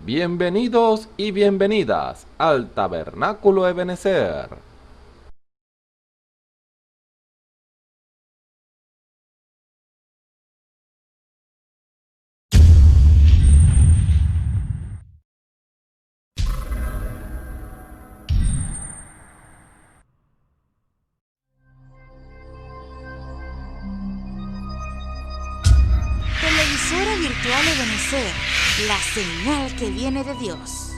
Bienvenidos y bienvenidas al Tabernáculo Ebenezer. Televisora virtual Ebenezer, la señal que viene de Dios.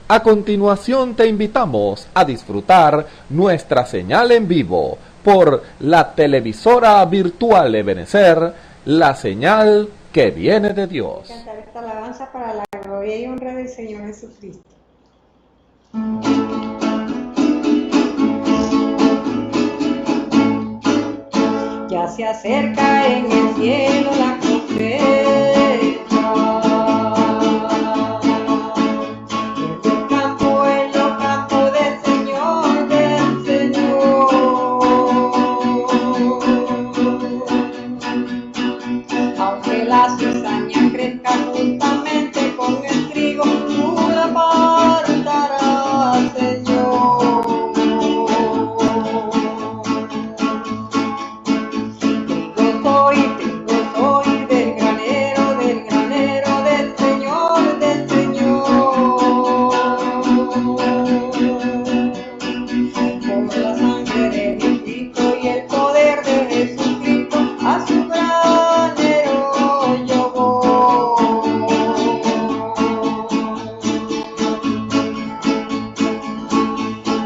A continuación te invitamos a disfrutar nuestra señal en vivo por la televisora virtual Ebenezer, la señal que viene de Dios. Cantar esta alabanza para la gloria y honra del Señor Jesucristo. Ya se acerca en el cielo la cosecha. En los campos del Señor, del Señor. Aunque la cizaña crezca juntamente con el trigo, tú la apartarás, Señor. Trigo soy del granero del Señor, del Señor. Con la sangre de Cristo y el poder de Jesucristo, a su granero yo voy.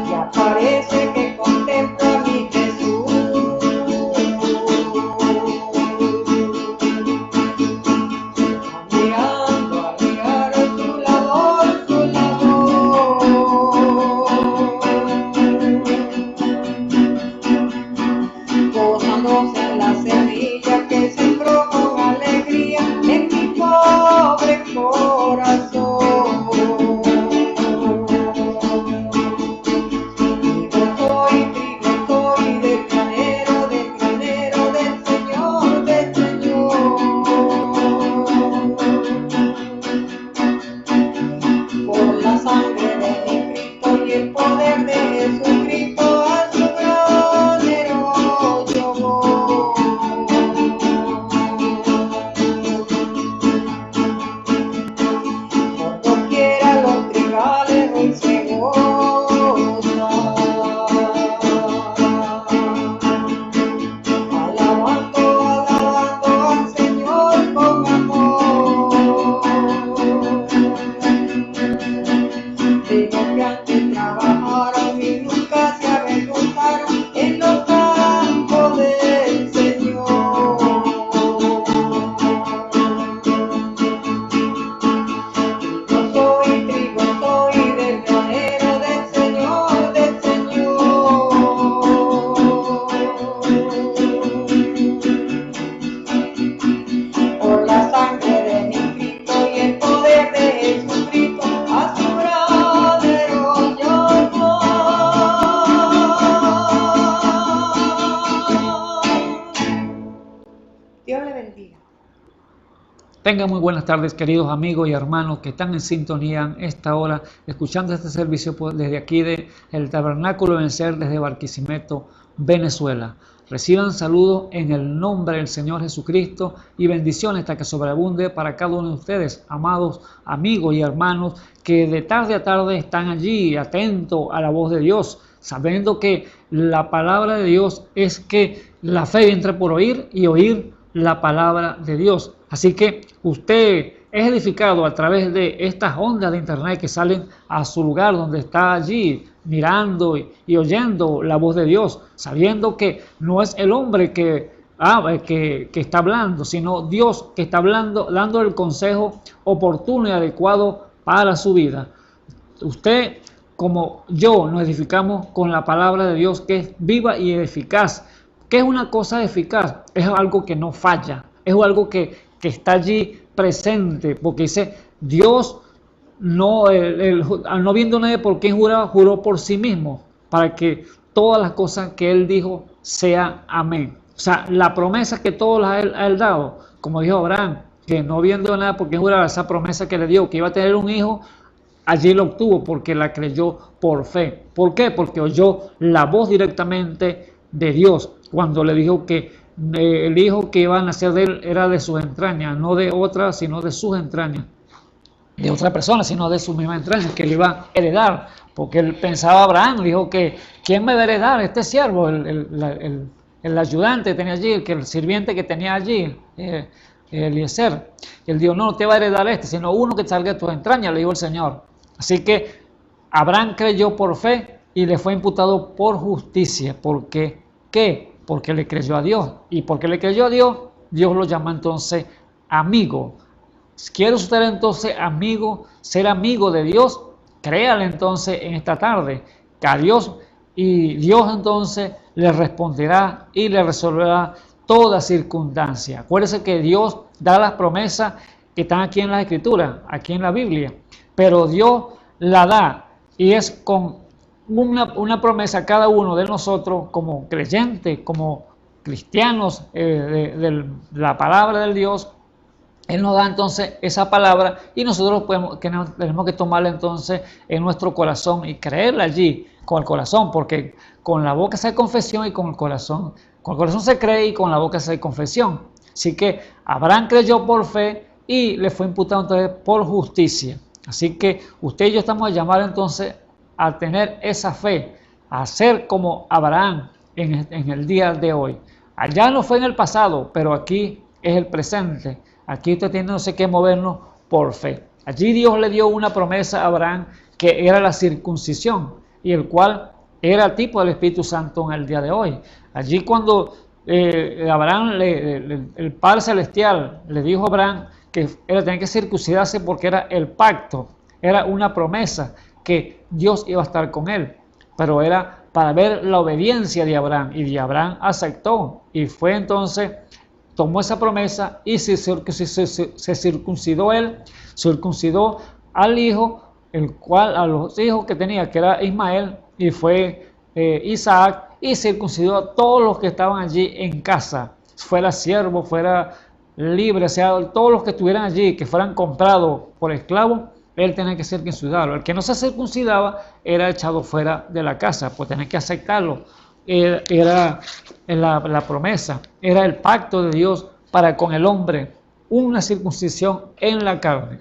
Y aparece que contempla a mi Jesús. Admirando su labor, gozándose en la semilla que sembró con alegría en mi pobre corazón. Trigo soy del granero del Señor, del Señor. Por la sangre de mi Cristo y el poder de Jesucristo, a su granero yo voy. Por doquiera los trigales hoy se gozan, alabando al Señor con amor. Digo que antes trabajaron y nunca se avergonzaron en los campos del Señor. Trigo soy del granero del Señor, del Señor. Por la sangre de mi Cristo y el poder de Jesucristo, a su granero yo voy. Dios le bendiga. Tengan muy buenas tardes, queridos amigos y hermanos que están en sintonía en esta hora, escuchando este servicio desde aquí del Tabernáculo Ebenezer, desde Barquisimeto, Venezuela. Reciban saludos en el nombre del Señor Jesucristo y bendiciones hasta que sobreabunde para cada uno de ustedes, amados amigos y hermanos que de tarde a tarde están allí atentos a la voz de Dios, sabiendo que la palabra de Dios es que la fe entra por oír y oír la palabra de Dios. Así que usted es edificado a través de estas ondas de internet que salen a su lugar donde está allí mirando y oyendo la voz de Dios, sabiendo que no es el hombre que está hablando, sino Dios que está hablando, dando el consejo oportuno y adecuado para su vida. Usted, como yo, nos edificamos con la palabra de Dios que es viva y eficaz. ¿Qué es una cosa eficaz? Es algo que no falla, es algo que está allí presente, porque dice Dios no viendo nadie por quién juraba, juró por sí mismo, para que todas las cosas que él dijo sea amén. sea, la promesa que todos a él dado, como dijo Abraham, que no viendo nada porque juraba esa promesa que le dio, que iba a tener un hijo, allí lo obtuvo porque la creyó por fe. ¿Por qué? Porque oyó la voz directamente de Dios cuando le dijo que el hijo que iba a nacer de él era de sus entrañas, no de otra, sino de sus entrañas. De otra persona, sino de sus mismas entrañas, que le iba a heredar. Porque él pensaba, Abraham, dijo que ¿quién me va a heredar? Este siervo, el ayudante que tenía allí, el sirviente que tenía allí, Eliezer. Él dijo, no te va a heredar este, sino uno que salga de tus entrañas, le dijo el Señor. Así que Abraham creyó por fe y le fue imputado por justicia. ¿Por qué? ¿Qué? Porque le creyó a Dios. Y porque le creyó a Dios, Dios lo llama entonces amigo. ¿Quiere usted entonces ser amigo de Dios? Créale entonces en esta tarde que a Dios, y Dios entonces le responderá y le resolverá toda circunstancia. Acuérdese que Dios da las promesas que están aquí en la Escritura, aquí en la Biblia, pero Dios la da y es con una promesa a cada uno de nosotros como creyentes, como cristianos de la palabra del Dios. Él nos da entonces esa palabra y nosotros tenemos que tomarla entonces en nuestro corazón y creerla allí con el corazón, porque con la boca se hace confesión y con el corazón se cree y con la boca se hace confesión. Así que Abraham creyó por fe y le fue imputado entonces por justicia. Así que usted y yo estamos llamados entonces a tener esa fe, a ser como Abraham en el día de hoy. Allá no fue en el pasado, pero aquí es el presente. Aquí usted tiene que movernos por fe. Allí Dios le dio una promesa a Abraham que era la circuncisión y el cual era el tipo del Espíritu Santo en el día de hoy. Allí cuando Abraham, el Padre Celestial, le dijo a Abraham que él tenía que circuncidarse porque era el pacto, era una promesa que Dios iba a estar con él, pero era para ver la obediencia de Abraham, y Abraham aceptó y fue entonces, tomó esa promesa y se circuncidó él, circuncidó al hijo, a los hijos que tenía, que era Ismael, y fue Isaac, y circuncidó a todos los que estaban allí en casa, fuera siervo, fuera libre, o sea, todos los que estuvieran allí, que fueran comprados por esclavos, él tenía que circuncidarlo. El que no se circuncidaba era echado fuera de la casa, pues tenía que aceptarlo. Era la promesa, era el pacto de Dios para con el hombre, una circuncisión en la carne.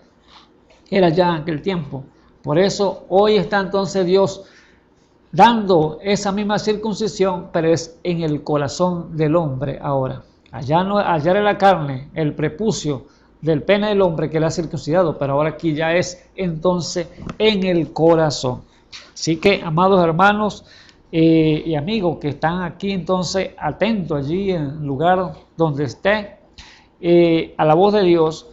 Era ya en aquel tiempo. Por eso hoy está entonces Dios dando esa misma circuncisión, pero es en el corazón del hombre ahora. Allá era la carne, el prepucio del pene del hombre que le ha circuncidado, pero ahora aquí ya es entonces en el corazón. Así que, amados hermanos y amigos que están aquí entonces atentos allí en el lugar donde esté, a la voz de Dios,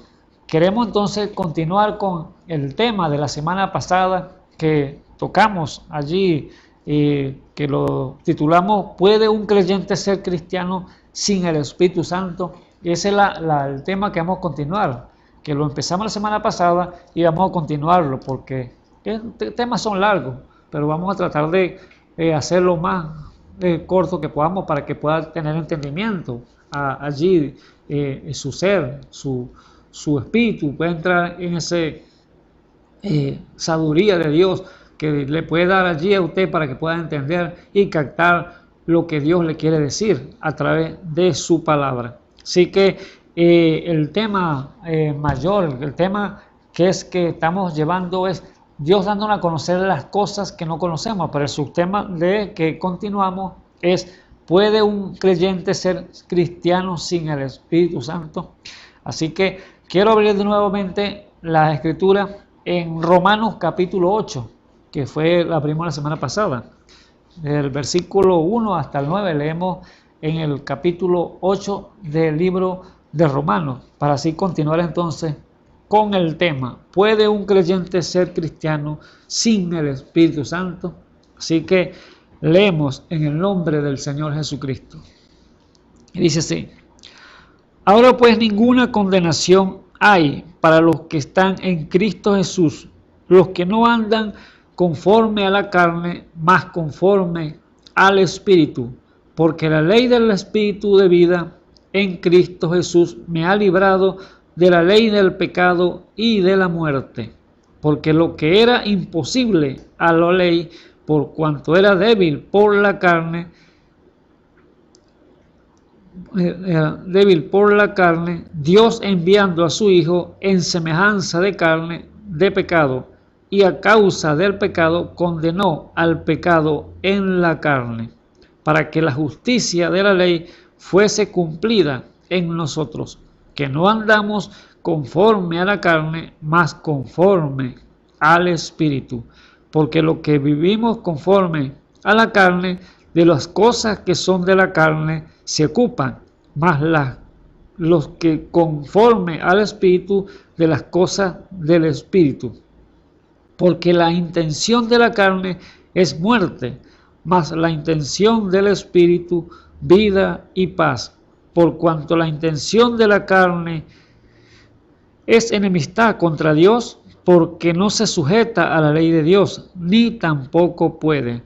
queremos entonces continuar con el tema de la semana pasada que tocamos allí, que lo titulamos ¿Puede un creyente ser cristiano sin el Espíritu Santo? Ese es el tema que vamos a continuar, que lo empezamos la semana pasada y vamos a continuarlo porque temas son largos, pero vamos a tratar de hacerlo más corto que podamos para que pueda tener entendimiento allí, su ser, su espíritu, puede entrar en esa sabiduría de Dios que le puede dar allí a usted para que pueda entender y captar lo que Dios le quiere decir a través de su palabra. Así que el tema mayor, el tema que estamos llevando es Dios dándonos a conocer las cosas que no conocemos, pero el subtema de que continuamos es ¿puede un creyente ser cristiano sin el Espíritu Santo? Así que quiero abrir de nuevamente la Escritura en Romanos capítulo 8, que fue la primera semana pasada. Del versículo 1 hasta el 9 leemos en el capítulo 8 del libro de Romanos, para así continuar entonces con el tema, ¿puede un creyente ser cristiano sin el Espíritu Santo? Así que leemos en el nombre del Señor Jesucristo. Y dice así: ahora pues ninguna condenación hay para los que están en Cristo Jesús, los que no andan conforme a la carne, mas conforme al Espíritu. porque la ley del Espíritu de vida en Cristo Jesús me ha librado de la ley del pecado y de la muerte. Porque lo que era imposible a la ley, por cuanto era débil por la carne, Dios enviando a su Hijo en semejanza de carne, de pecado, y a causa del pecado condenó al pecado en la carne, para que la justicia de la ley fuese cumplida en nosotros, que no andamos conforme a la carne, mas conforme al Espíritu. Porque lo que vivimos conforme a la carne, de las cosas que son de la carne, se ocupan, mas los que conforme al Espíritu, de las cosas del Espíritu. Porque la intención de la carne es muerte, mas la intención del Espíritu, vida y paz. Por cuanto la intención de la carne es enemistad contra Dios, porque no se sujeta a la ley de Dios, ni tampoco puede.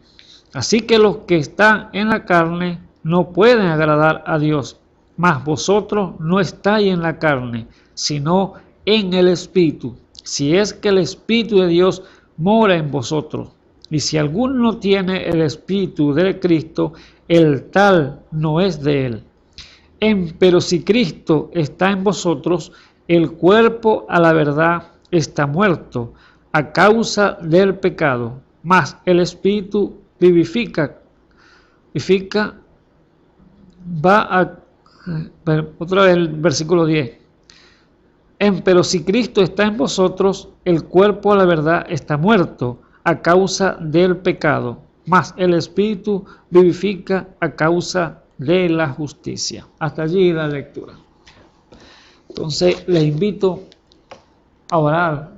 Así que los que están en la carne no pueden agradar a Dios. Mas vosotros no estáis en la carne, sino en el Espíritu, si es que el Espíritu de Dios mora en vosotros. Y si alguno no tiene el Espíritu de Cristo, el tal no es de él. Pero si Cristo está en vosotros, el cuerpo a la verdad está muerto a causa del pecado, mas el Espíritu vivifica. Otra vez el versículo 10. Pero si Cristo está en vosotros, el cuerpo a la verdad está muerto a causa del pecado, mas el Espíritu vivifica a causa de la justicia. Hasta allí la lectura. Entonces les invito a orar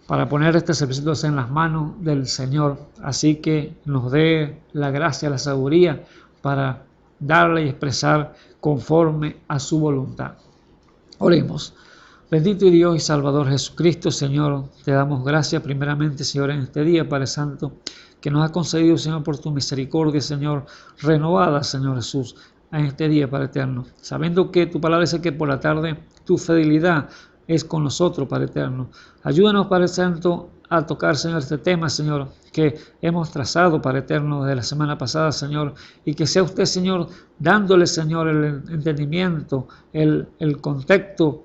para poner este servicio en las manos del Señor, así que nos dé la gracia, la sabiduría para darle y expresar conforme a su voluntad. Oremos. Bendito Dios y Salvador Jesucristo, Señor, te damos gracias primeramente, Señor, en este día, Padre Santo, que nos ha concedido, Señor, por tu misericordia, Señor, renovada, Señor Jesús, en este día, Padre eterno, sabiendo que tu palabra dice que por la tarde tu fidelidad es con nosotros, Padre eterno. Ayúdanos, Padre Santo, a tocar, Señor, este tema, Señor, que hemos trazado, Padre eterno, desde la semana pasada, Señor, y que sea usted, Señor, dándole, Señor, el entendimiento, el contexto,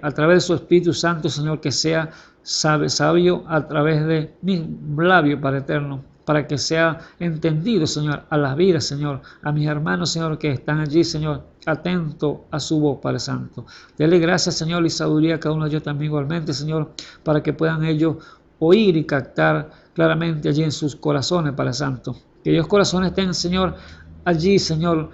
a través de su Espíritu Santo, Señor, que sea sabio a través de mis labios, Padre eterno, para que sea entendido, Señor, a las vidas, Señor, a mis hermanos, Señor, que están allí, Señor, atento a su voz, Padre Santo. Dele gracias, Señor, y sabiduría a cada uno de ellos también igualmente, Señor, para que puedan ellos oír y captar claramente allí en sus corazones, Padre Santo. Que ellos corazones estén, Señor, allí, Señor,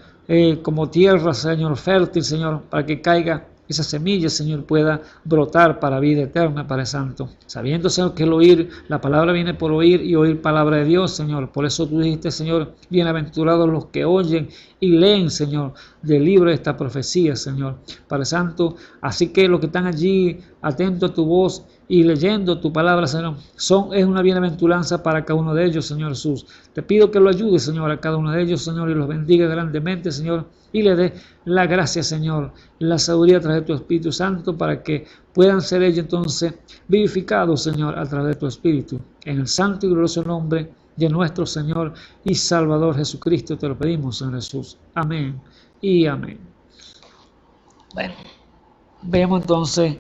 como tierra, Señor, fértil, Señor, para que caiga esa semilla, Señor, pueda brotar para vida eterna, Padre Santo. Sabiendo, Señor, que el oír, la palabra viene por oír y oír palabra de Dios, Señor. Por eso tú dijiste, Señor, bienaventurados los que oyen y leen, Señor, del libro de esta profecía, Señor. Padre Santo, así que los que están allí atentos a tu voz y leyendo tu palabra, Señor, es una bienaventuranza para cada uno de ellos, Señor Jesús. Te pido que lo ayudes, Señor, a cada uno de ellos, Señor, y los bendiga grandemente, Señor, y le dé la gracia, Señor, la sabiduría a través de tu Espíritu Santo, para que puedan ser ellos entonces vivificados, Señor, a través de tu Espíritu. En el santo y glorioso nombre de nuestro Señor y Salvador Jesucristo te lo pedimos, Señor Jesús. Amén y amén. Bueno, veamos entonces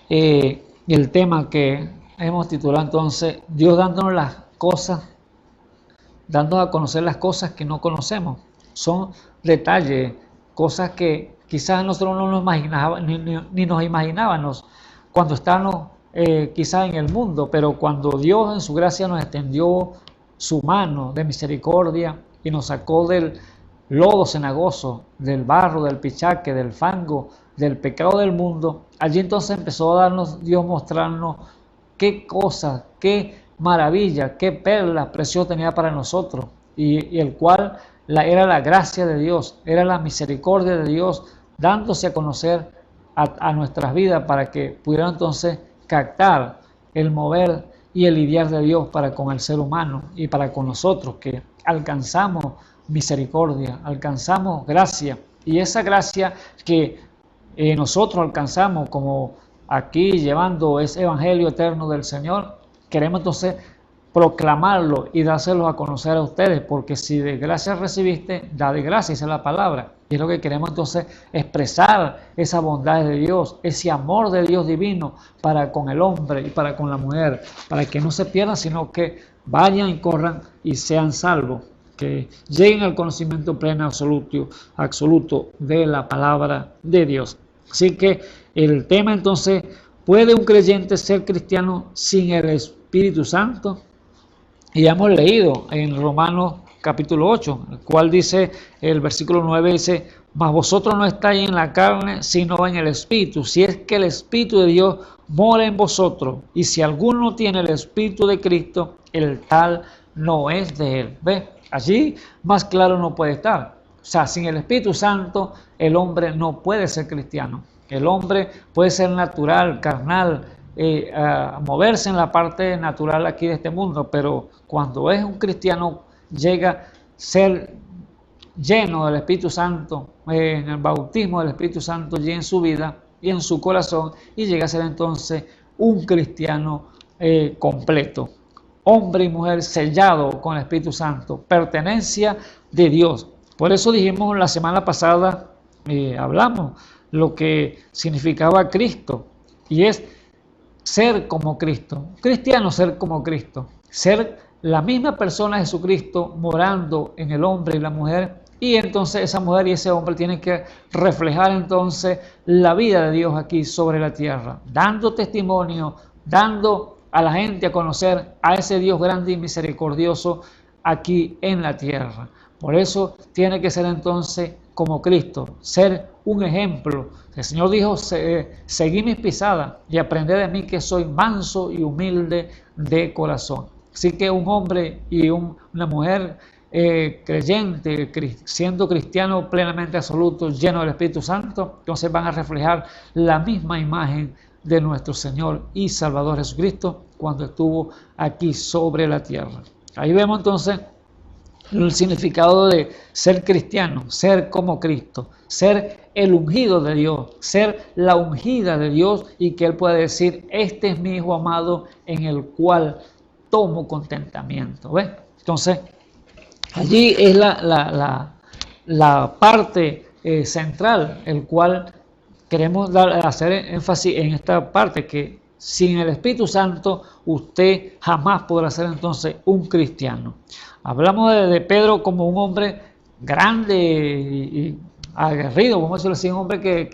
el tema que hemos titulado entonces, Dios dándonos las cosas, dándonos a conocer las cosas que no conocemos. Son detalles, cosas que quizás nosotros no nos imaginábamos, ni nos imaginábamos cuando estábamos quizás en el mundo, pero cuando Dios en su gracia nos extendió su mano de misericordia y nos sacó del lodo cenagoso, del barro, del pichaque, del fango, del pecado del mundo, allí entonces empezó a darnos Dios, mostrarnos qué cosas, qué maravilla, qué perla preciosa tenía para nosotros, y el cual era la gracia de Dios, era la misericordia de Dios, dándose a conocer a nuestras vidas para que pudieran entonces captar el mover y el lidiar de Dios para con el ser humano y para con nosotros, que alcanzamos misericordia, alcanzamos gracia. Y esa gracia que nosotros alcanzamos como aquí llevando ese evangelio eterno del Señor, queremos entonces proclamarlo y dárselo a conocer a ustedes, porque si de gracia recibiste, da de gracia, esa es la palabra. Y es lo que queremos entonces expresar, esa bondad de Dios, ese amor de Dios divino para con el hombre y para con la mujer, para que no se pierdan, sino que vayan y corran y sean salvos, que lleguen al conocimiento pleno absoluto de la palabra de Dios. Así que el tema entonces, ¿puede un creyente ser cristiano sin el Espíritu Santo? Y hemos leído en Romanos capítulo 8, el cual dice, el versículo 9 dice, mas vosotros no estáis en la carne, sino en el Espíritu, si es que el Espíritu de Dios mora en vosotros, y si alguno tiene el Espíritu de Cristo, el tal no es de él. ¿Ve? Allí más claro no puede estar. O sea, sin el Espíritu Santo, el hombre no puede ser cristiano. El hombre puede ser natural, carnal, moverse en la parte natural aquí de este mundo, pero cuando es un cristiano llega a ser lleno del Espíritu Santo, en el bautismo del Espíritu Santo y en su vida y en su corazón, y llega a ser entonces un cristiano completo, hombre y mujer sellado con el Espíritu Santo, pertenencia de Dios. Por eso dijimos la semana pasada, hablamos lo que significaba Cristo, y es ser como Cristo, cristiano, ser como Cristo, ser la misma persona de Jesucristo morando en el hombre y la mujer, y entonces esa mujer y ese hombre tienen que reflejar entonces la vida de Dios aquí sobre la tierra, dando testimonio, dando a la gente a conocer a ese Dios grande y misericordioso aquí en la tierra. Por eso tiene que ser entonces como Cristo, ser un ejemplo. El Señor dijo, seguid mis pisadas y aprended de mí que soy manso y humilde de corazón. Así que un hombre y una mujer creyente, siendo cristiano plenamente absoluto, lleno del Espíritu Santo, entonces van a reflejar la misma imagen de nuestro Señor y Salvador Jesucristo cuando estuvo aquí sobre la tierra. Ahí vemos entonces el significado de ser cristiano, ser como Cristo, ser el ungido de Dios, ser la ungida de Dios, y que Él pueda decir, este es mi Hijo amado en el cual tomo contentamiento. ¿Ves? Entonces, allí es la parte central, el cual queremos hacer énfasis en esta parte, que sin el Espíritu Santo usted jamás podrá ser entonces un cristiano. Hablamos de Pedro como un hombre grande y aguerrido, vamos a decirlo así, un hombre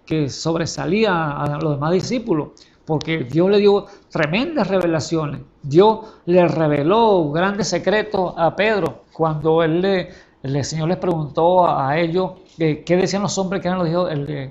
que sobresalía a los demás discípulos, porque Dios le dio tremendas revelaciones. Dios le reveló grandes secretos a Pedro cuando el Señor les preguntó a ellos qué decían los hombres que eran los hijos,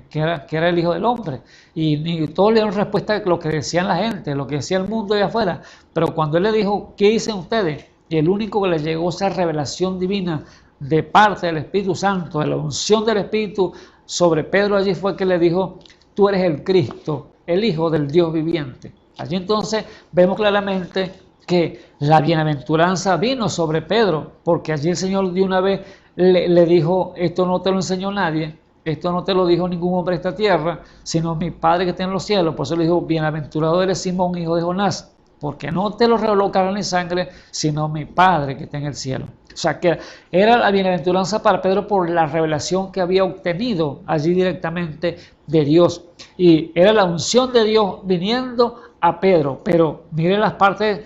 que era el Hijo del Hombre. Y todos le dieron respuesta a lo que decían la gente, lo que decía el mundo allá afuera. Pero cuando Él le dijo, ¿qué dicen ustedes? Y el único que le llegó esa revelación divina de parte del Espíritu Santo, de la unción del Espíritu sobre Pedro allí, fue que le dijo, tú eres el Cristo, el Hijo del Dios viviente. Allí entonces vemos claramente que la bienaventuranza vino sobre Pedro, porque allí el Señor de una vez le dijo, esto no te lo enseñó nadie, esto no te lo dijo ningún hombre de esta tierra, sino mi Padre que está en los cielos. Por eso le dijo, bienaventurado eres Simón, hijo de Jonás, porque no te lo reveló carne ni sangre, sino mi Padre que está en el cielo. O sea que era la bienaventuranza para Pedro por la revelación que había obtenido allí directamente de Dios. Y era la unción de Dios viniendo a Pedro. Pero mire las partes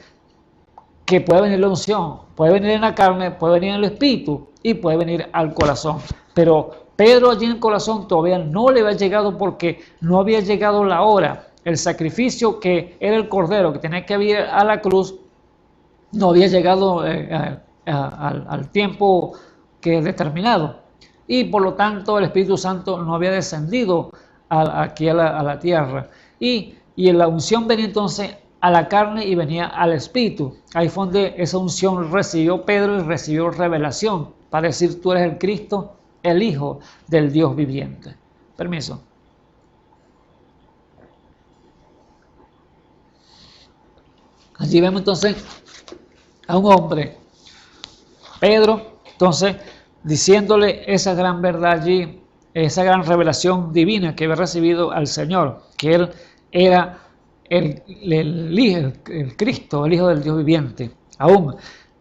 que puede venir la unción. Puede venir en la carne, puede venir en el espíritu y puede venir al corazón. Pero Pedro allí en el corazón todavía no le había llegado, porque no había llegado la hora. El sacrificio que era el cordero que tenía que ir a la cruz no había llegado al tiempo que es determinado, y por lo tanto el Espíritu Santo no había descendido aquí a la tierra, y la unción venía entonces a la carne y venía al Espíritu. Ahí fue donde esa unción recibió Pedro y recibió revelación para decir, tú eres el Cristo, el Hijo del Dios viviente. Permiso. Allí vemos entonces a un hombre, Pedro, Entonces, diciéndole esa gran verdad allí, esa gran revelación divina que había recibido al Señor, que Él era el Cristo, el Hijo del Dios viviente, aún.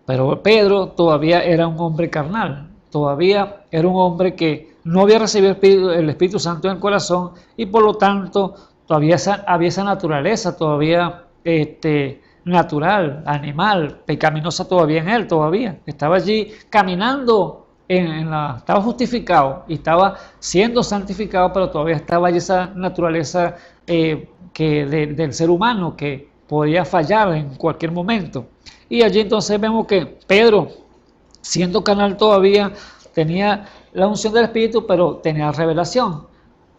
Pero Pedro todavía era un hombre carnal, todavía era un hombre que no había recibido el Espíritu Santo en el corazón y por lo tanto todavía había esa naturaleza, todavía natural, animal, pecaminosa todavía en él, todavía. Estaba allí caminando, estaba justificado y estaba siendo santificado, pero todavía estaba allí esa naturaleza del ser humano que podía fallar en cualquier momento. Y allí entonces vemos que Pedro, siendo carnal todavía, tenía la unción del Espíritu, pero tenía revelación.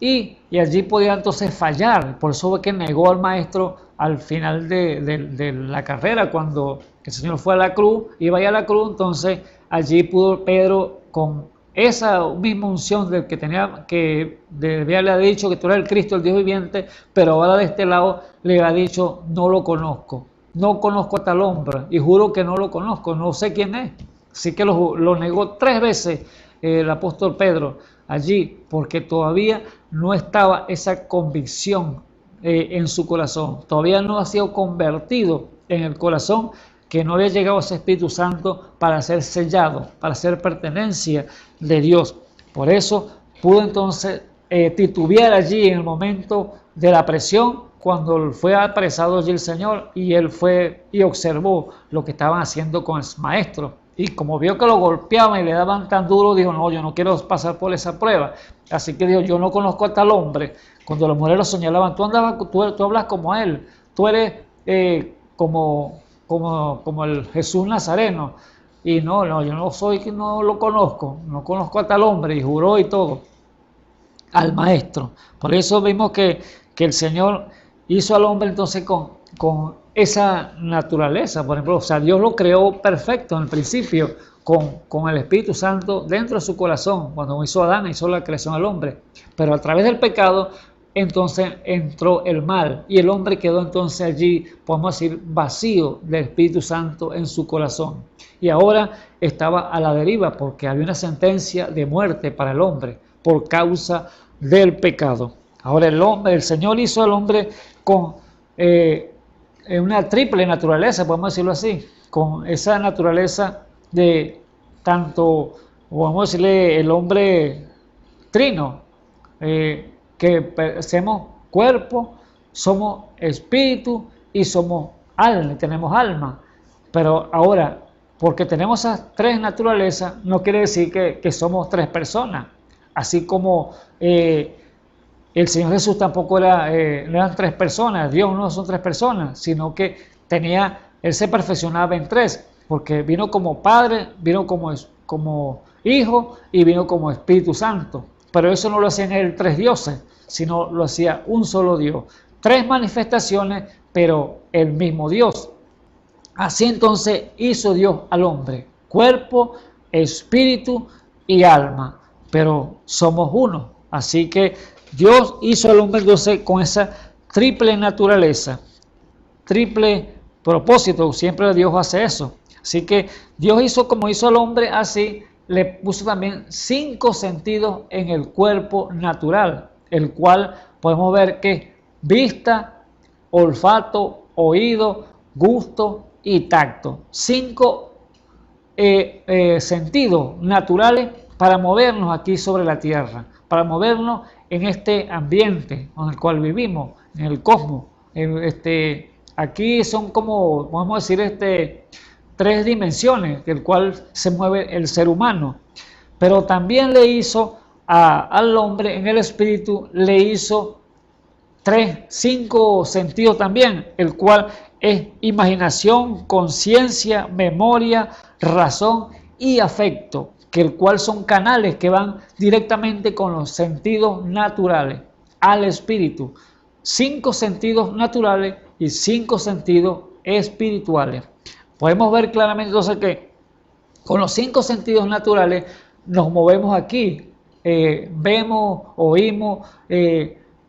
Y allí podía entonces fallar. Por eso fue que negó al Maestro al final de la carrera, cuando el Señor fue a la cruz, iba a ir a la cruz, entonces allí pudo Pedro, con esa misma unción del que tenía, que le había dicho que tú eres el Cristo, el Dios viviente, pero ahora de este lado le ha dicho, no lo conozco, no conozco a tal hombre, y juro que no lo conozco, no sé quién es. Así que lo negó 3 veces el apóstol Pedro allí, porque todavía no estaba esa convicción en su corazón, todavía no ha sido convertido en el corazón, que no había llegado ese Espíritu Santo para ser sellado, para ser pertenencia de Dios. Por eso pudo entonces titubear allí en el momento de la presión, cuando fue apresado allí el Señor, y él fue y observó lo que estaban haciendo con el Maestro. Y como vio que lo golpeaban y le daban tan duro, dijo, no, yo no quiero pasar por esa prueba. Así que dijo, yo no conozco a tal hombre. Cuando las mujeres lo señalaban, tú hablas como él, tú eres como el Jesús Nazareno. Y no, yo no lo conozco, no conozco a tal hombre. Y juró y todo al Maestro. Por eso vimos que el Señor hizo al hombre entonces con esa naturaleza, por ejemplo, o sea, Dios lo creó perfecto en el principio, con el Espíritu Santo dentro de su corazón, cuando hizo a Adán, hizo la creación al hombre, pero a través del pecado, entonces entró el mal, y el hombre quedó entonces allí, podemos decir, vacío del Espíritu Santo en su corazón, y ahora estaba a la deriva, porque había una sentencia de muerte para el hombre, por causa del pecado. Ahora el Señor hizo al hombre con una triple naturaleza, podemos decirlo así, con esa naturaleza de tanto, vamos a decirle, el hombre trino, que somos cuerpo, somos espíritu y somos alma, tenemos alma. Pero ahora, porque tenemos esas 3 naturalezas, no quiere decir que somos 3 personas, así como el Señor Jesús tampoco no eran 3 personas, Dios no son 3 personas, sino que Él se perfeccionaba en 3, porque vino como Padre, vino como Hijo y vino como Espíritu Santo. Pero eso no lo hacían Él 3 dioses, sino lo hacía un solo Dios. 3 manifestaciones, pero el mismo Dios. Así entonces hizo Dios al hombre, cuerpo, espíritu y alma, pero somos uno. Así que Dios hizo al hombre entonces con esa triple naturaleza, triple propósito, siempre Dios hace eso. Así que Dios hizo como hizo al hombre, así le puso también 5 sentidos en el cuerpo natural, el cual podemos ver que vista, olfato, oído, gusto y tacto. 5 sentidos naturales para movernos aquí sobre la tierra, para movernos en este ambiente en el cual vivimos, en el cosmos. Aquí son como, podemos decir, 3 dimensiones del cual se mueve el ser humano. Pero también le hizo al hombre en el espíritu, le hizo 5 sentidos también, el cual es imaginación, conciencia, memoria, razón y afecto, que el cual son canales que van directamente con los sentidos naturales al espíritu. 5 sentidos naturales y 5 sentidos espirituales. Podemos ver claramente entonces que con los 5 sentidos naturales nos movemos aquí, vemos, oímos,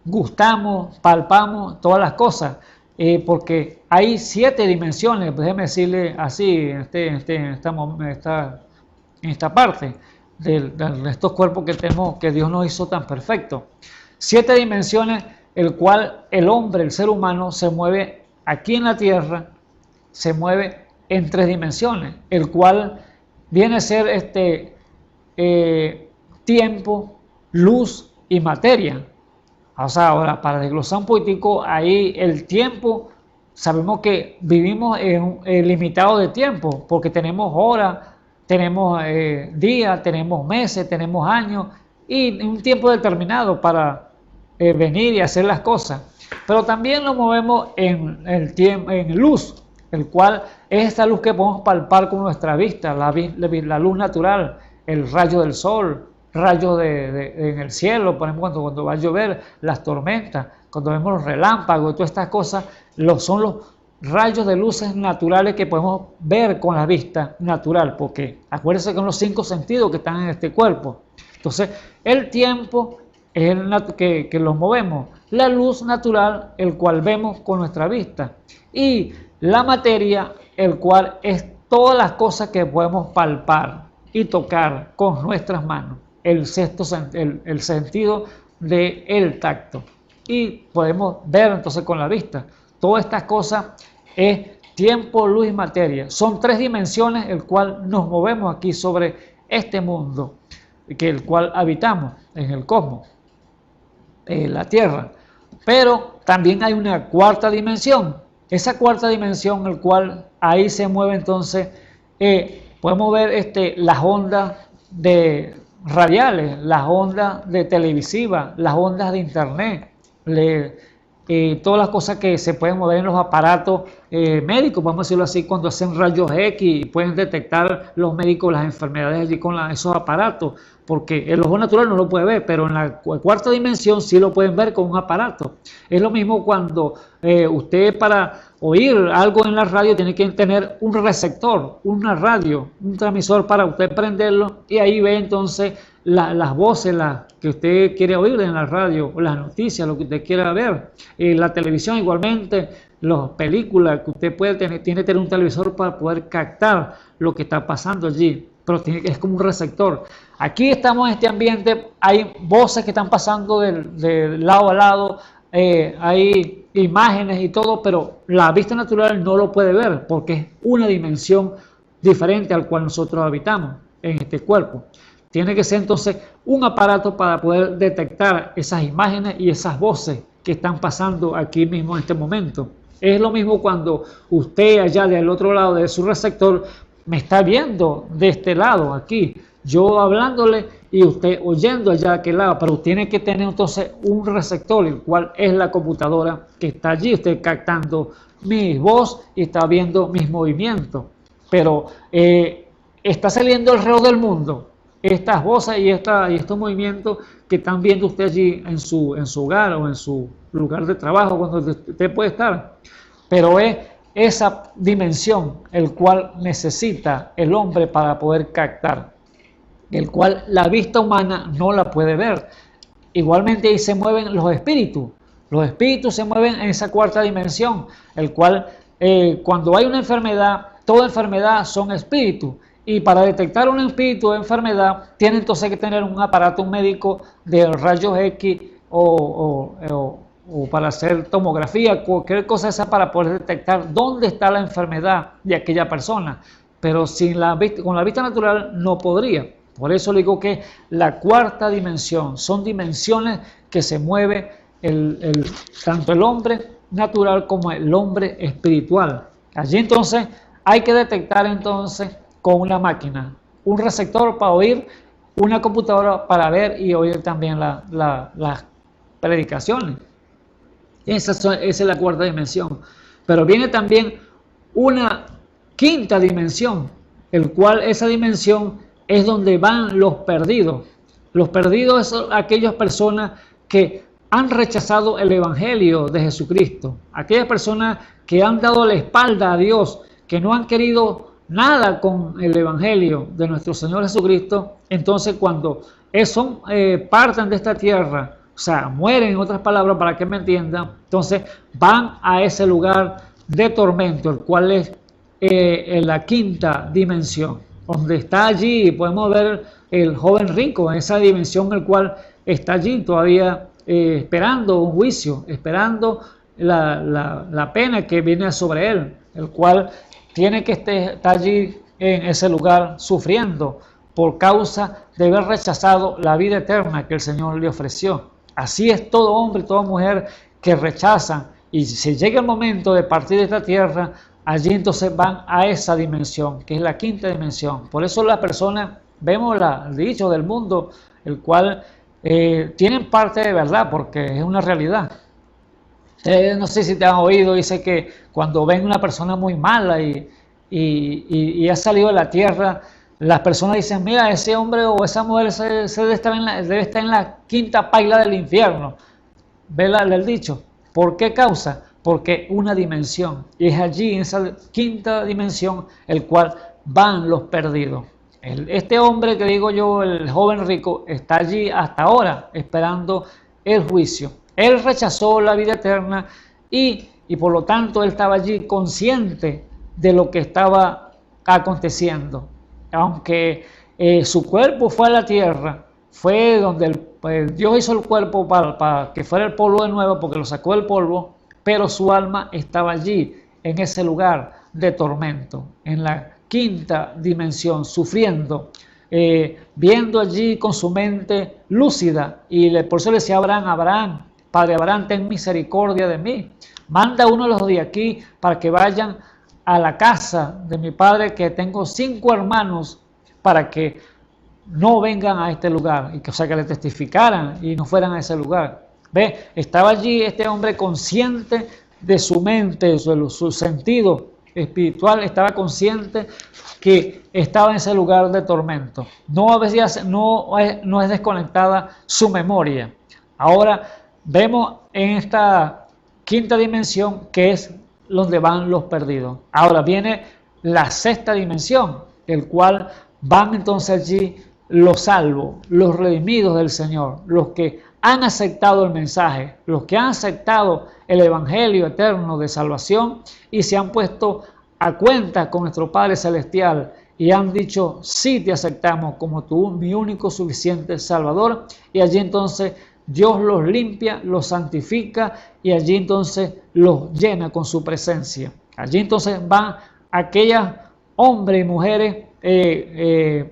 gustamos, palpamos, todas las cosas, porque hay 7 dimensiones, déjeme decirle así, en esta parte de estos cuerpos que tenemos, que Dios nos hizo tan perfectos. 7 dimensiones, el cual el hombre, el ser humano, se mueve aquí en la tierra, se mueve en 3 dimensiones, el cual viene a ser tiempo, luz y materia. O sea, ahora, para desglosar un poquitico, ahí el tiempo, sabemos que vivimos en un limitado de tiempo, porque tenemos horas, tenemos días, tenemos meses, tenemos años, y un tiempo determinado para venir y hacer las cosas. Pero también nos movemos en el tiempo, en luz, el cual es esta luz que podemos palpar con nuestra vista, la luz natural, el rayo del sol, rayos en el cielo, por ejemplo, cuando va a llover, las tormentas, cuando vemos los relámpagos y todas estas cosas, son los rayos de luces naturales que podemos ver con la vista natural, porque acuérdense que son los 5 sentidos que están en este cuerpo. Entonces, el tiempo es que los movemos, la luz natural, el cual vemos con nuestra vista, y la materia, el cual es todas las cosas que podemos palpar y tocar con nuestras manos, el sentido del tacto, y podemos ver entonces con la vista. Todas estas cosas es tiempo, luz y materia. Son 3 dimensiones el cual nos movemos aquí sobre este mundo, el cual habitamos en el cosmos, en la Tierra. Pero también hay una 4ª dimensión. Esa 4ª dimensión, el cual ahí se mueve entonces, podemos ver las ondas radiales, las ondas televisivas, las ondas de internet, todas las cosas que se pueden mover en los aparatos médicos, vamos a decirlo así, cuando hacen rayos X, pueden detectar los médicos las enfermedades allí con esos aparatos, porque el ojo natural no lo puede ver, pero en la 4ª dimensión sí lo pueden ver con un aparato. Es lo mismo cuando usted, para oír algo en la radio, tiene que tener un receptor, una radio, un transmisor para usted prenderlo, y ahí ve entonces las voces que usted quiere oír en la radio, o las noticias, lo que usted quiera ver. La televisión igualmente, las películas, que usted tiene que tener un televisor para poder captar lo que está pasando allí, pero es como un receptor. Aquí estamos en este ambiente, hay voces que están pasando de lado a lado, hay imágenes y todo, pero la vista natural no lo puede ver, porque es una dimensión diferente al cual nosotros habitamos en este cuerpo. Tiene que ser entonces un aparato para poder detectar esas imágenes y esas voces que están pasando aquí mismo en este momento. Es lo mismo cuando usted allá del otro lado de su receptor me está viendo de este lado aquí, yo hablándole y usted oyendo allá de aquel lado, pero tiene que tener entonces un receptor, el cual es la computadora que está allí, usted captando mi voz y está viendo mis movimientos, pero está saliendo alrededor del mundo estas voces y estos movimientos que están viendo usted allí en su hogar o en su lugar de trabajo, cuando usted puede estar. Pero es esa dimensión el cual necesita el hombre para poder captar, el cual la vista humana no la puede ver. Igualmente ahí se mueven los espíritus. Los espíritus se mueven en esa 4ª dimensión, el cual cuando hay una enfermedad, toda enfermedad son espíritus. Y para detectar un espíritu de enfermedad, tiene entonces que tener un aparato médico de rayos X o para hacer tomografía, cualquier cosa esa para poder detectar dónde está la enfermedad de aquella persona. Pero con la vista natural no podría. Por eso le digo que la 4ª dimensión son dimensiones que se mueve tanto el hombre natural como el hombre espiritual. Allí entonces hay que detectar entonces con una máquina, un receptor para oír, una computadora para ver y oír también las predicaciones. Esa es la 4ª dimensión. Pero viene también una 5ª dimensión, el cual esa dimensión es donde van los perdidos. Los perdidos son aquellas personas que han rechazado el Evangelio de Jesucristo, aquellas personas que han dado la espalda a Dios, que no han querido nada con el Evangelio de nuestro Señor Jesucristo. Entonces cuando parten de esta tierra, o sea, mueren, en otras palabras, para que me entiendan, entonces van a ese lugar de tormento, el cual es la 5ª dimensión. donde está allí, podemos ver el joven rico en esa dimensión en el cual está allí todavía esperando un juicio, esperando la pena que viene sobre él, el cual tiene que estar allí en ese lugar sufriendo por causa de haber rechazado la vida eterna que el Señor le ofreció. Así es todo hombre y toda mujer que rechazan, y si llega el momento de partir de esta tierra, allí entonces van a esa dimensión, que es la quinta dimensión. Por eso las personas, vemos el dicho del mundo, el cual tienen parte de verdad, porque es una realidad. No sé si te han oído, dice que cuando ven una persona muy mala y ha salido de la tierra, las personas dicen, mira, ese hombre o esa mujer debe estar en la quinta paila del infierno. ¿Ve el dicho? ¿Por qué causa? Porque una dimensión, y es allí, en esa quinta dimensión, el cual van los perdidos. Este hombre que digo yo, el joven rico, está allí hasta ahora esperando el juicio. Él rechazó la vida eterna y por lo tanto él estaba allí consciente de lo que estaba aconteciendo. Aunque su cuerpo fue a la tierra, fue donde Dios hizo el cuerpo para que fuera el polvo de nuevo, porque lo sacó del polvo, pero su alma estaba allí, en ese lugar de tormento, en la quinta dimensión, sufriendo, viendo allí con su mente lúcida, y por eso le decía a Abraham, Padre Abraham, ten misericordia de mí, manda uno de los de aquí para que vayan a la casa de mi padre, que tengo 5 hermanos, para que no vengan a este lugar, y que, o sea, que le testificaran y no fueran a ese lugar. ¿Ve? Estaba allí este hombre consciente de su mente, de su sentido espiritual, estaba consciente que estaba en ese lugar de tormento. No es desconectada su memoria. Ahora vemos en esta quinta dimensión que es donde van los perdidos. Ahora viene la sexta dimensión, el cual van entonces allí los salvos, los redimidos del Señor, los que han aceptado el mensaje, los que han aceptado el evangelio eterno de salvación y se han puesto a cuenta con nuestro Padre Celestial y han dicho, sí te aceptamos como mi único suficiente Salvador, y allí entonces Dios los limpia, los santifica y allí entonces los llena con su presencia. Allí entonces van aquellas hombres y mujeres,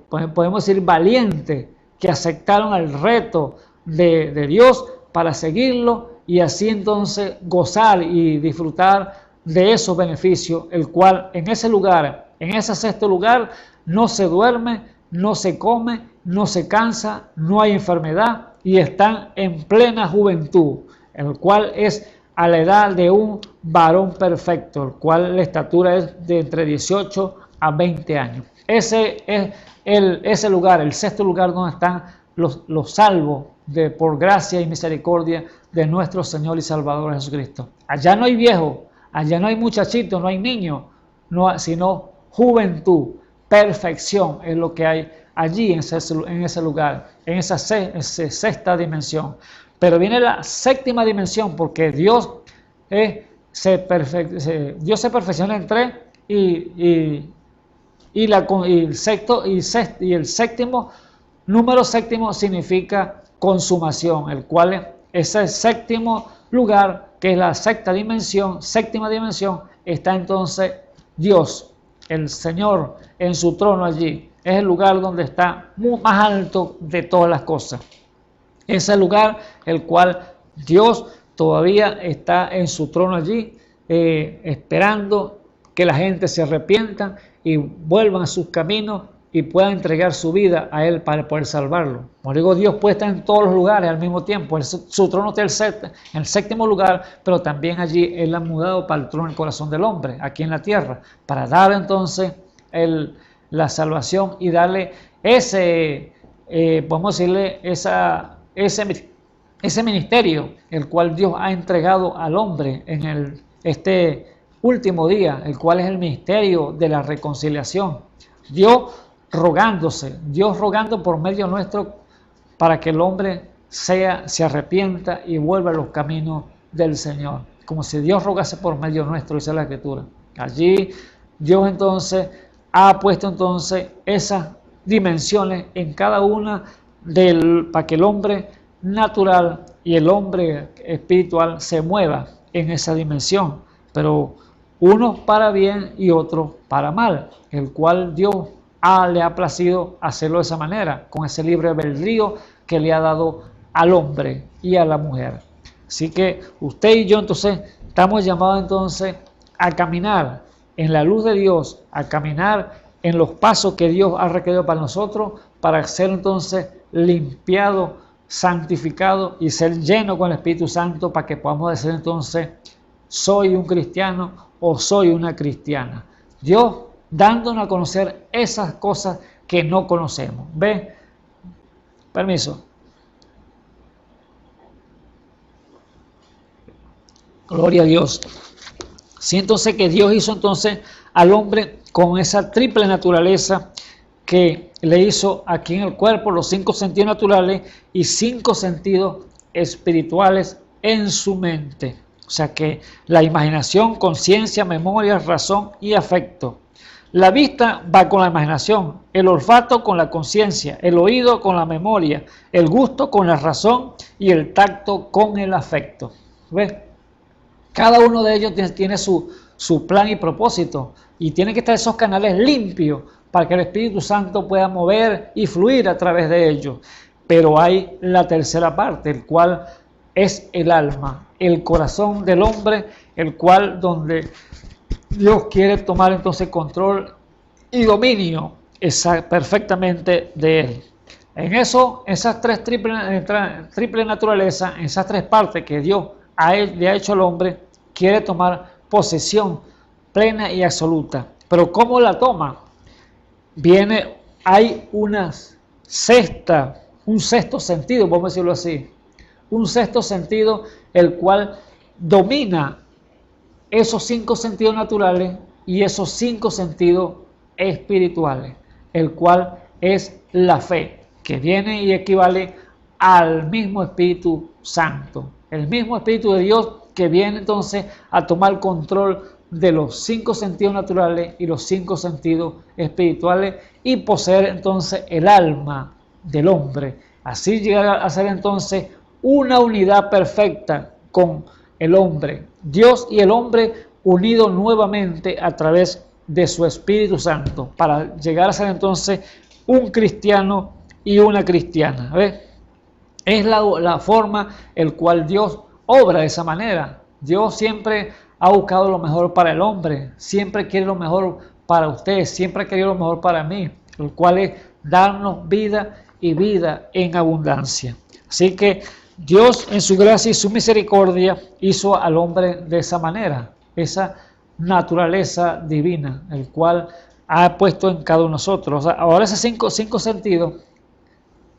podemos decir valientes, que aceptaron el reto de Dios para seguirlo y así entonces gozar y disfrutar de esos beneficios, el cual en ese lugar, en ese sexto lugar, no se duerme, no se come, no se cansa, no hay enfermedad y están en plena juventud, el cual es a la edad de un varón perfecto, el cual la estatura es de entre 18 a 20 años. Ese es ese lugar, el sexto lugar donde están los salvos por gracia y misericordia de nuestro Señor y Salvador Jesucristo. Allá no hay viejo, allá no hay muchachito, no hay niño, sino juventud, perfección es lo que hay allí en ese lugar, en esa sexta dimensión. Pero viene la séptima dimensión, porque Dios se perfecciona en 3 y el séptimo, número séptimo significa consumación, el cual ese séptimo lugar, que es la séptima dimensión, está entonces Dios, el Señor, en su trono allí. Es el lugar donde está más alto de todas las cosas. Es el lugar el cual Dios todavía está en su trono allí, esperando que la gente se arrepienta y vuelvan a sus caminos y puedan entregar su vida a Él para poder salvarlo. Como digo, Dios puede estar en todos los lugares al mismo tiempo. Su trono está en el séptimo lugar, pero también allí Él ha mudado para el trono del corazón del hombre, aquí en la tierra, para dar entonces la salvación y darle podemos decirle, ese ministerio, el cual Dios ha entregado al hombre en este último día, el cual es el ministerio de la reconciliación. Dios rogando por medio nuestro para que el hombre se arrepienta y vuelva a los caminos del Señor, como si Dios rogase por medio nuestro, dice la Escritura. Allí Dios entonces ha puesto entonces esas dimensiones en cada una para que el hombre natural y el hombre espiritual se mueva en esa dimensión, pero unos para bien y otros para mal, el cual Dios le ha placido hacerlo de esa manera, con ese libre albedrío que le ha dado al hombre y a la mujer. Así que usted y yo entonces estamos llamados entonces a caminar en la luz de Dios, a caminar en los pasos que Dios ha requerido para nosotros, para ser entonces limpiado, santificado y ser lleno con el Espíritu Santo, para que podamos decir entonces, soy un cristiano o soy una cristiana. Dios dándonos a conocer esas cosas que no conocemos. ¿Ve? Permiso. Gloria a Dios. Sí, entonces que Dios hizo entonces al hombre con esa triple naturaleza que le hizo aquí en el cuerpo, los 5 sentidos naturales y 5 sentidos espirituales en su mente. O sea que la imaginación, conciencia, memoria, razón y afecto. La vista va con la imaginación, el olfato con la conciencia, el oído con la memoria, el gusto con la razón y el tacto con el afecto. ¿Ves? Cada uno de ellos tiene su plan y propósito y tienen que estar esos canales limpios para que el Espíritu Santo pueda mover y fluir a través de ellos. Pero hay la tercera parte, el cual es el alma, el corazón del hombre, el cual donde Dios quiere tomar entonces control y dominio perfectamente de él. En eso, esas tres triple naturaleza, en esas tres partes que Dios le ha hecho al hombre, quiere tomar posesión plena y absoluta. Pero ¿cómo la toma? Hay un sexto sentido, vamos a decirlo así, un sexto sentido, el cual domina esos 5 sentidos naturales y esos 5 sentidos espirituales, el cual es la fe, que viene y equivale al mismo Espíritu Santo, el mismo Espíritu de Dios que viene entonces a tomar control de los 5 sentidos naturales y los 5 sentidos espirituales y poseer entonces el alma del hombre. Así llegar a ser entonces una unidad perfecta con el hombre, Dios y el hombre unidos nuevamente a través de su Espíritu Santo, para llegar a ser entonces un cristiano y una cristiana. ¿Ves? Es la forma en cual Dios obra de esa manera. Dios siempre ha buscado lo mejor para el hombre, siempre quiere lo mejor para usted, siempre ha querido lo mejor para mí, el cual es darnos vida y vida en abundancia. Así que Dios en su gracia y su misericordia hizo al hombre de esa manera, esa naturaleza divina, el cual ha puesto en cada uno de nosotros. O sea, ahora esos cinco sentidos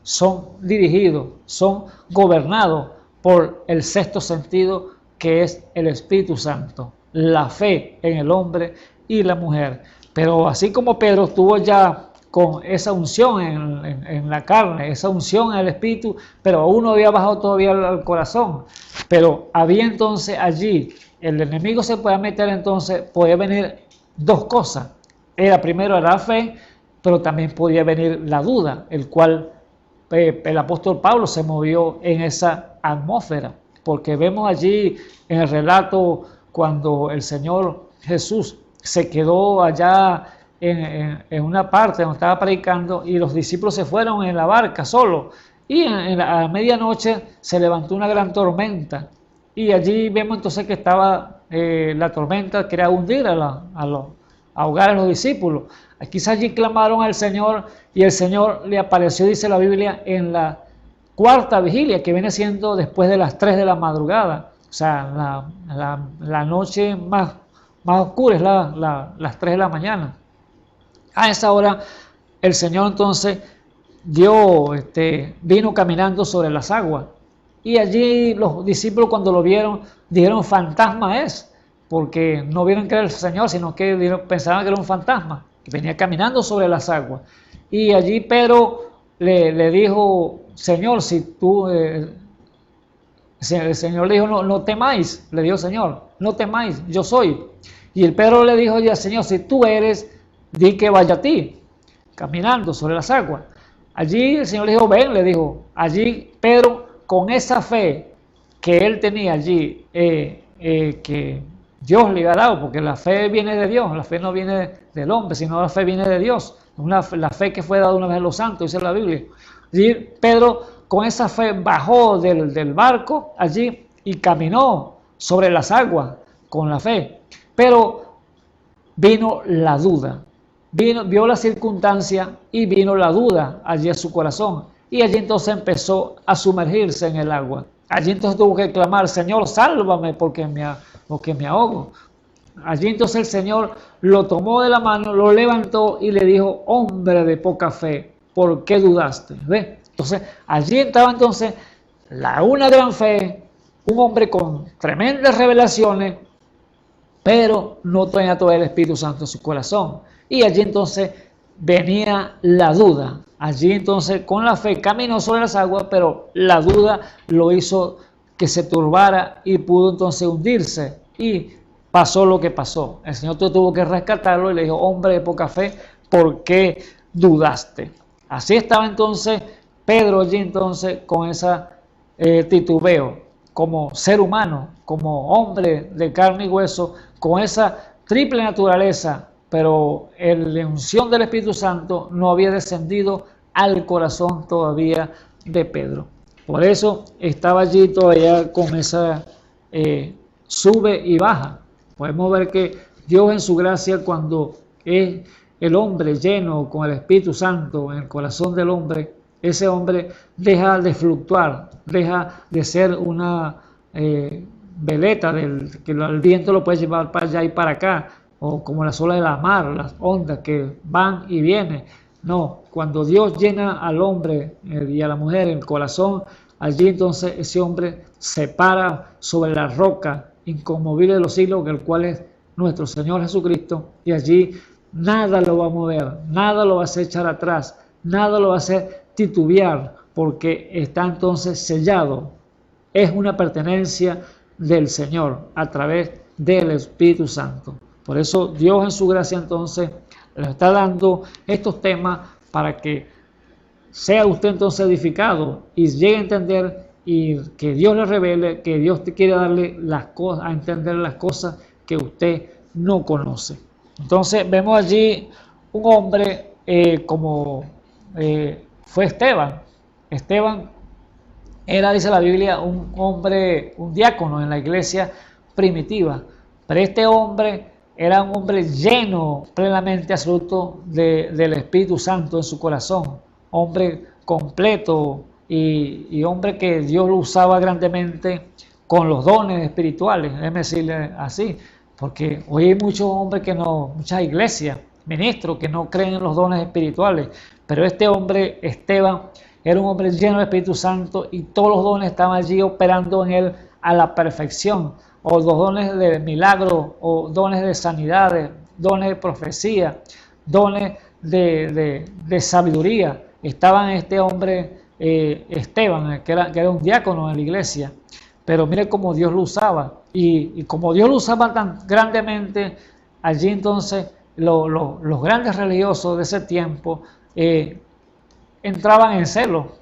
son dirigidos, son gobernados por el sexto sentido, que es el Espíritu Santo, la fe en el hombre y la mujer. Pero así como Pedro estuvo ya con esa unción en la carne, esa unción en el Espíritu, pero aún no había bajado todavía al corazón. Pero había entonces allí, el enemigo se podía meter entonces, podía venir dos cosas. Primero era la fe, pero también podía venir la duda, el cual el apóstol Pablo se movió en esa atmósfera. Porque vemos allí en el relato cuando el Señor Jesús se quedó allá en una parte donde estaba predicando y los discípulos se fueron en la barca solo. Y a medianoche se levantó una gran tormenta. Y allí vemos entonces que estaba la tormenta, quería hundir ahogar a los discípulos. Quizás allí clamaron al Señor y el Señor le apareció, dice la Biblia, en la cuarta vigilia, que viene siendo después de las 3 de la madrugada. O sea, la noche más oscura es las 3 de la mañana. A esa hora el Señor entonces vino caminando sobre las aguas. Y allí los discípulos cuando lo vieron, dijeron fantasma es, porque no vieron que era el Señor, sino que pensaban que era un fantasma, que venía caminando sobre las aguas. Y allí Pedro le dijo, Señor, si tú, el Señor le dijo, no temáis, le dijo Señor, no temáis, yo soy. Y el Pedro le dijo ya, Señor, si tú eres, di que vaya a ti, caminando sobre las aguas. Allí el Señor le dijo, ven, le dijo. Allí Pedro, con esa fe que él tenía allí, que Dios le había dado, porque la fe viene de Dios, la fe no viene del hombre, sino la fe viene de Dios. La fe que fue dada una vez a los santos, dice la Biblia. Allí Pedro, con esa fe, bajó del barco allí y caminó sobre las aguas con la fe. Pero vino la duda. Vio la circunstancia y vino la duda allí en su corazón. Y allí entonces empezó a sumergirse en el agua. Allí entonces tuvo que clamar, Señor, sálvame porque me ahogo. Allí entonces el Señor lo tomó de la mano, lo levantó y le dijo, hombre de poca fe, ¿por qué dudaste? ¿Ve? Entonces allí estaba entonces una gran fe, un hombre con tremendas revelaciones, pero no tenía todo el Espíritu Santo en su corazón. Y allí entonces venía la duda. Allí entonces con la fe caminó sobre las aguas, pero la duda lo hizo que se turbara y pudo entonces hundirse. Y pasó lo que pasó. El Señor tuvo que rescatarlo y le dijo, hombre de poca fe, ¿por qué dudaste? Así estaba entonces Pedro allí entonces con esa titubeo, como ser humano, como hombre de carne y hueso, con esa triple naturaleza, pero la unción del Espíritu Santo no había descendido al corazón todavía de Pedro. Por eso estaba allí todavía con esa sube y baja. Podemos ver que Dios en su gracia, cuando es el hombre lleno con el Espíritu Santo en el corazón del hombre, ese hombre deja de fluctuar, deja de ser una veleta que el viento lo puede llevar para allá y para acá, o como las olas de la mar, las ondas que van y vienen. No, cuando Dios llena al hombre y a la mujer en el corazón, allí entonces ese hombre se para sobre la roca inconmovible de los siglos, el cual es nuestro Señor Jesucristo, y allí nada lo va a mover, nada lo va a hacer echar atrás, nada lo va a hacer titubear, porque está entonces sellado. Es una pertenencia del Señor a través del Espíritu Santo. Por eso Dios en su gracia entonces le está dando estos temas para que sea usted entonces edificado y llegue a entender y que Dios le revele, que Dios te quiere darle las cosas, a entender las cosas que usted no conoce. Entonces vemos allí un hombre como fue Esteban. Esteban era, dice la Biblia, un hombre, un diácono en la iglesia primitiva. Pero este hombre era un hombre lleno plenamente absoluto del Espíritu Santo en su corazón. Hombre completo y hombre que Dios lo usaba grandemente con los dones espirituales. Déjeme decirle así, porque hoy hay muchos hombres que no, muchas iglesias, ministros que no creen en los dones espirituales. Pero este hombre, Esteban, era un hombre lleno del Espíritu Santo y todos los dones estaban allí operando en él a la perfección. O los dones de milagro, o dones de sanidades, dones de profecía, dones de sabiduría. Estaban en este hombre Esteban, que era un diácono en la iglesia. Pero mire cómo Dios lo usaba. Y como Dios lo usaba tan grandemente, allí entonces los grandes religiosos de ese tiempo entraban en celo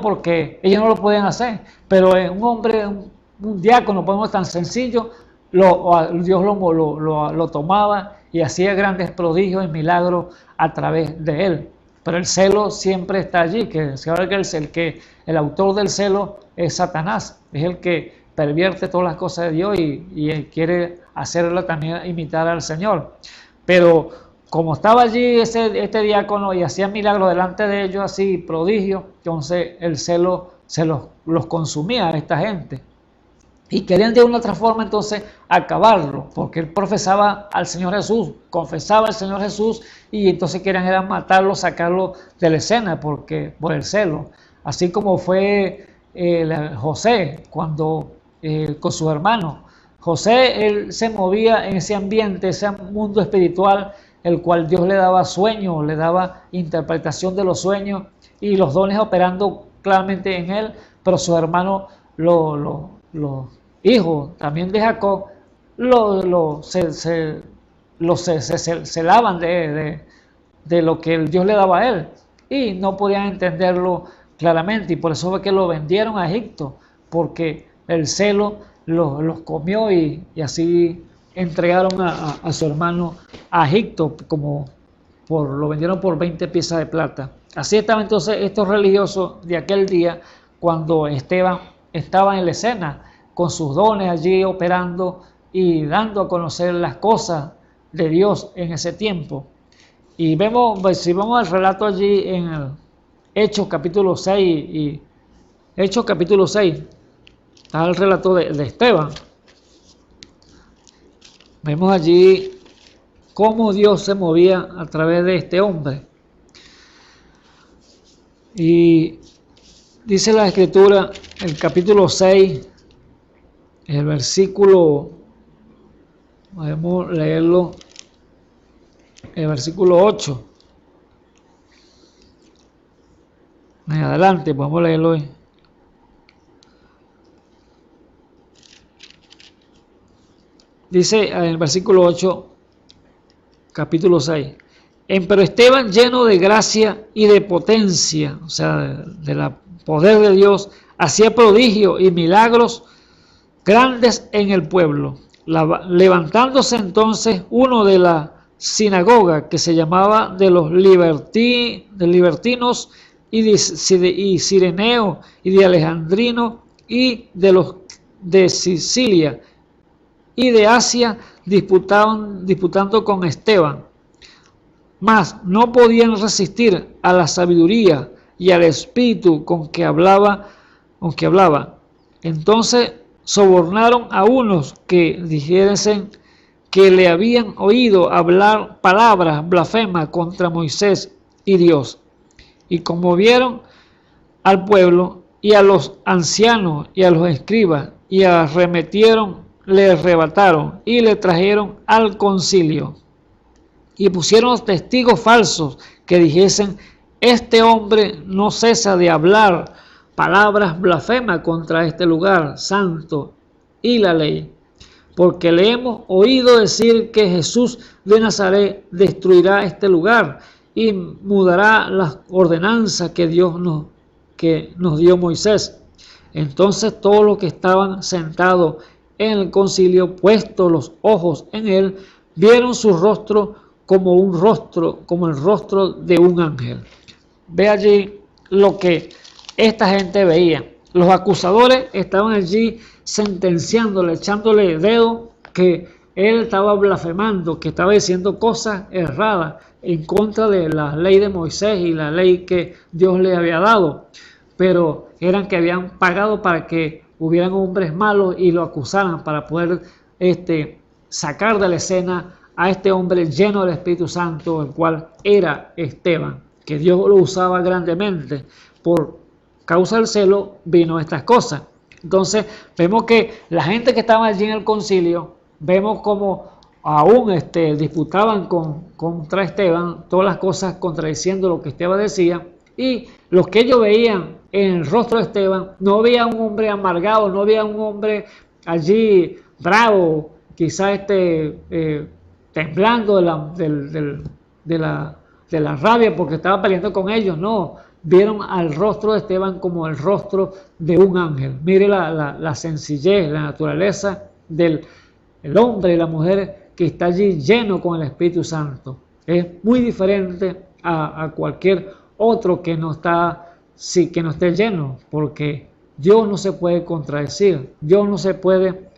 porque ellos no lo podían hacer, pero un hombre, un diácono, podemos tan sencillo, Dios lo tomaba y hacía grandes prodigios y milagros a través de él. Pero el celo siempre está allí, que se habla que el autor del celo es Satanás, es el que pervierte todas las cosas de Dios y quiere hacerla también imitar al Señor. Pero como estaba allí este diácono y hacía milagros delante de ellos, así prodigios, entonces el celo los consumía a esta gente. Y querían de una u otra forma entonces acabarlo, porque él profesaba al Señor Jesús, confesaba al Señor Jesús, y entonces querían era matarlo, sacarlo de la escena por el celo. Así como fue José cuando con sus hermanos. José, él se movía en ese ambiente, ese mundo espiritual, el cual Dios le daba sueños, le daba interpretación de los sueños y los dones operando claramente en él, pero sus hermanos, los hijos también de Jacob, se se celaban de lo que Dios le daba a él y no podían entenderlo claramente, y por eso fue que lo vendieron a Egipto, porque el celo los comió y así entregaron a su hermano a Egipto, lo vendieron por 20 piezas de plata. Así estaban entonces estos religiosos de aquel día cuando Esteban estaba en la escena con sus dones allí operando y dando a conocer las cosas de Dios en ese tiempo. Y si vemos el relato allí en el Hechos capítulo 6, y Hechos capítulo 6, está el relato de Esteban. Vemos allí cómo Dios se movía a través de este hombre. Y dice la Escritura, el capítulo 6, el versículo, podemos leerlo, el versículo 8. En adelante, podemos leerlo hoy. Dice en el versículo 8, capítulo 6. Pero Esteban, lleno de gracia y de potencia, o sea, del poder de Dios, hacía prodigios y milagros grandes en el pueblo. Levantándose entonces uno de la sinagoga, que se llamaba de los libertinos y Cireneo y de Alejandrino y de los de Sicilia y de Asia, disputando con Esteban, mas no podían resistir a la sabiduría y al espíritu con que hablaba. Entonces sobornaron a unos que dijesen que le habían oído hablar palabras blasfemas contra Moisés y Dios, y conmovieron al pueblo y a los ancianos y a los escribas, y le arrebataron y le trajeron al concilio, y pusieron testigos falsos que dijesen: este hombre no cesa de hablar palabras blasfemas contra este lugar santo y la ley, porque le hemos oído decir que Jesús de Nazaret destruirá este lugar y mudará las ordenanzas que nos dio Moisés. Entonces todos los que estaban sentados en el concilio, puestos los ojos en él, vieron su rostro como el rostro de un ángel. Ve allí lo que esta gente veía. Los acusadores estaban allí sentenciándole, echándole dedo que él estaba blasfemando, que estaba diciendo cosas erradas en contra de la ley de Moisés y la ley que Dios le había dado. Pero eran que habían pagado para que hubieran hombres malos y lo acusaran para poder sacar de la escena a este hombre lleno del Espíritu Santo, el cual era Esteban, que Dios lo usaba grandemente. Por causa del celo vino estas cosas. Entonces vemos que la gente que estaba allí en el concilio, vemos como aún disputaban contra Esteban, todas las cosas contradiciendo lo que Esteban decía, y los que ellos veían en el rostro de Esteban, no veía un hombre amargado, no veía un hombre allí bravo, quizás temblando de la rabia porque estaba peleando con ellos. No, vieron al rostro de Esteban como el rostro de un ángel. Mire la sencillez, la naturaleza del hombre y la mujer que está allí lleno con el Espíritu Santo. Es muy diferente a cualquier otro que no esté lleno, porque Dios no se puede contradecir, Dios no se puede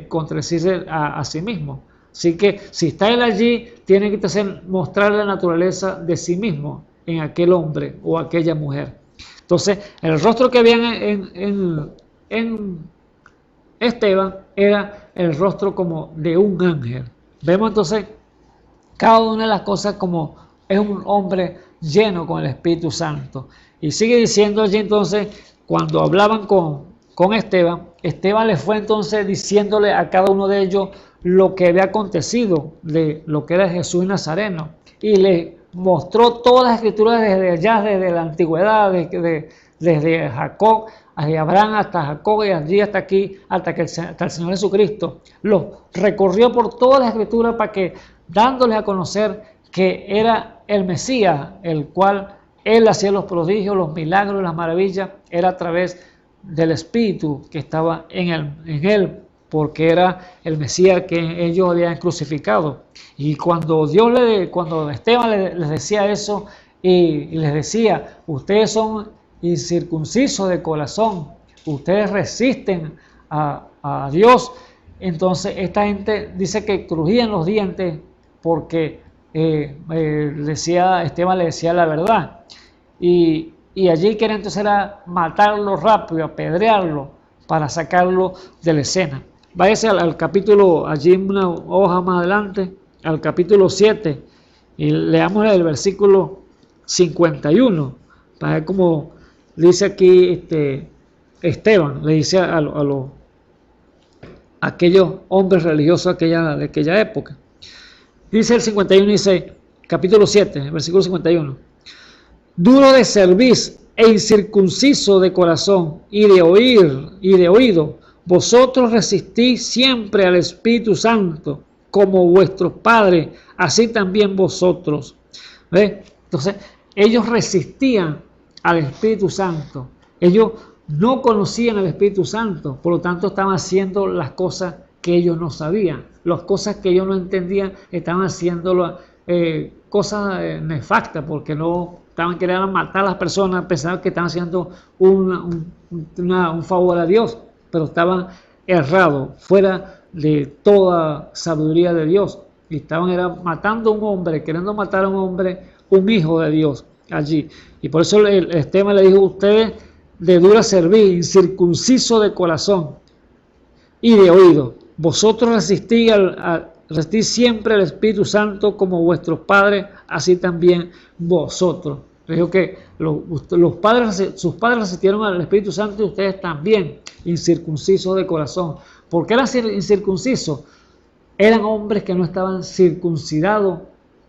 contradecirse a sí mismo. Así que si está él allí, tiene que mostrar la naturaleza de sí mismo en aquel hombre o aquella mujer. Entonces, el rostro que habían en Esteban era el rostro como de un ángel. Vemos entonces cada una de las cosas como es un hombre lleno con el Espíritu Santo. Y sigue diciendo allí entonces, cuando hablaban con Esteban, Esteban les fue entonces diciéndole a cada uno de ellos lo que había acontecido de lo que era Jesús Nazareno, y le mostró todas las escrituras desde allá, desde la antigüedad, desde Jacob de Abraham hasta Jacob y allí hasta aquí, hasta el Señor Jesucristo. Los recorrió por toda la Escritura para que, dándoles a conocer que era el Mesías, el cual Él hacía los prodigios, los milagros, las maravillas, era a través del Espíritu que estaba en él, porque era el Mesías que ellos habían crucificado. Y cuando Esteban les decía eso y les decía, ustedes son incircuncisos de corazón, ustedes resisten a Dios, entonces esta gente dice que crujían los dientes porque Esteban le decía la verdad. Y allí querían entonces era matarlo rápido, apedrearlo para sacarlo de la escena. Váyase al capítulo, allí en una hoja más adelante, al capítulo 7, y leamos el versículo 51, para ver cómo dice aquí Esteban, le dice a aquellos hombres religiosos de aquella época. Dice el 51, dice, capítulo 7, versículo 51. Duro de cerviz e incircunciso de corazón y de oído, vosotros resistís siempre al Espíritu Santo, como vuestros padres, así también vosotros. ¿Ves? Entonces, ellos resistían al Espíritu Santo. Ellos no conocían al Espíritu Santo, por lo tanto estaban haciendo las cosas que ellos no sabían. Las cosas que ellos no entendían, estaban haciendo cosas nefastas, porque no estaban queriendo matar a las personas, pensaban que estaban haciendo un favor a Dios, pero estaban errados, fuera de toda sabiduría de Dios. Y estaban matando a un hombre, queriendo matar a un hombre, un hijo de Dios allí. Y por eso Esteban le dijo, ustedes de dura cerviz, incircunciso de corazón y de oído, vosotros resistís siempre al Espíritu Santo como vuestros padres, así también vosotros. Dijo que sus padres resistieron al Espíritu Santo y ustedes también, incircuncisos de corazón. ¿Por qué eran incircuncisos? Eran hombres que no estaban circuncidados.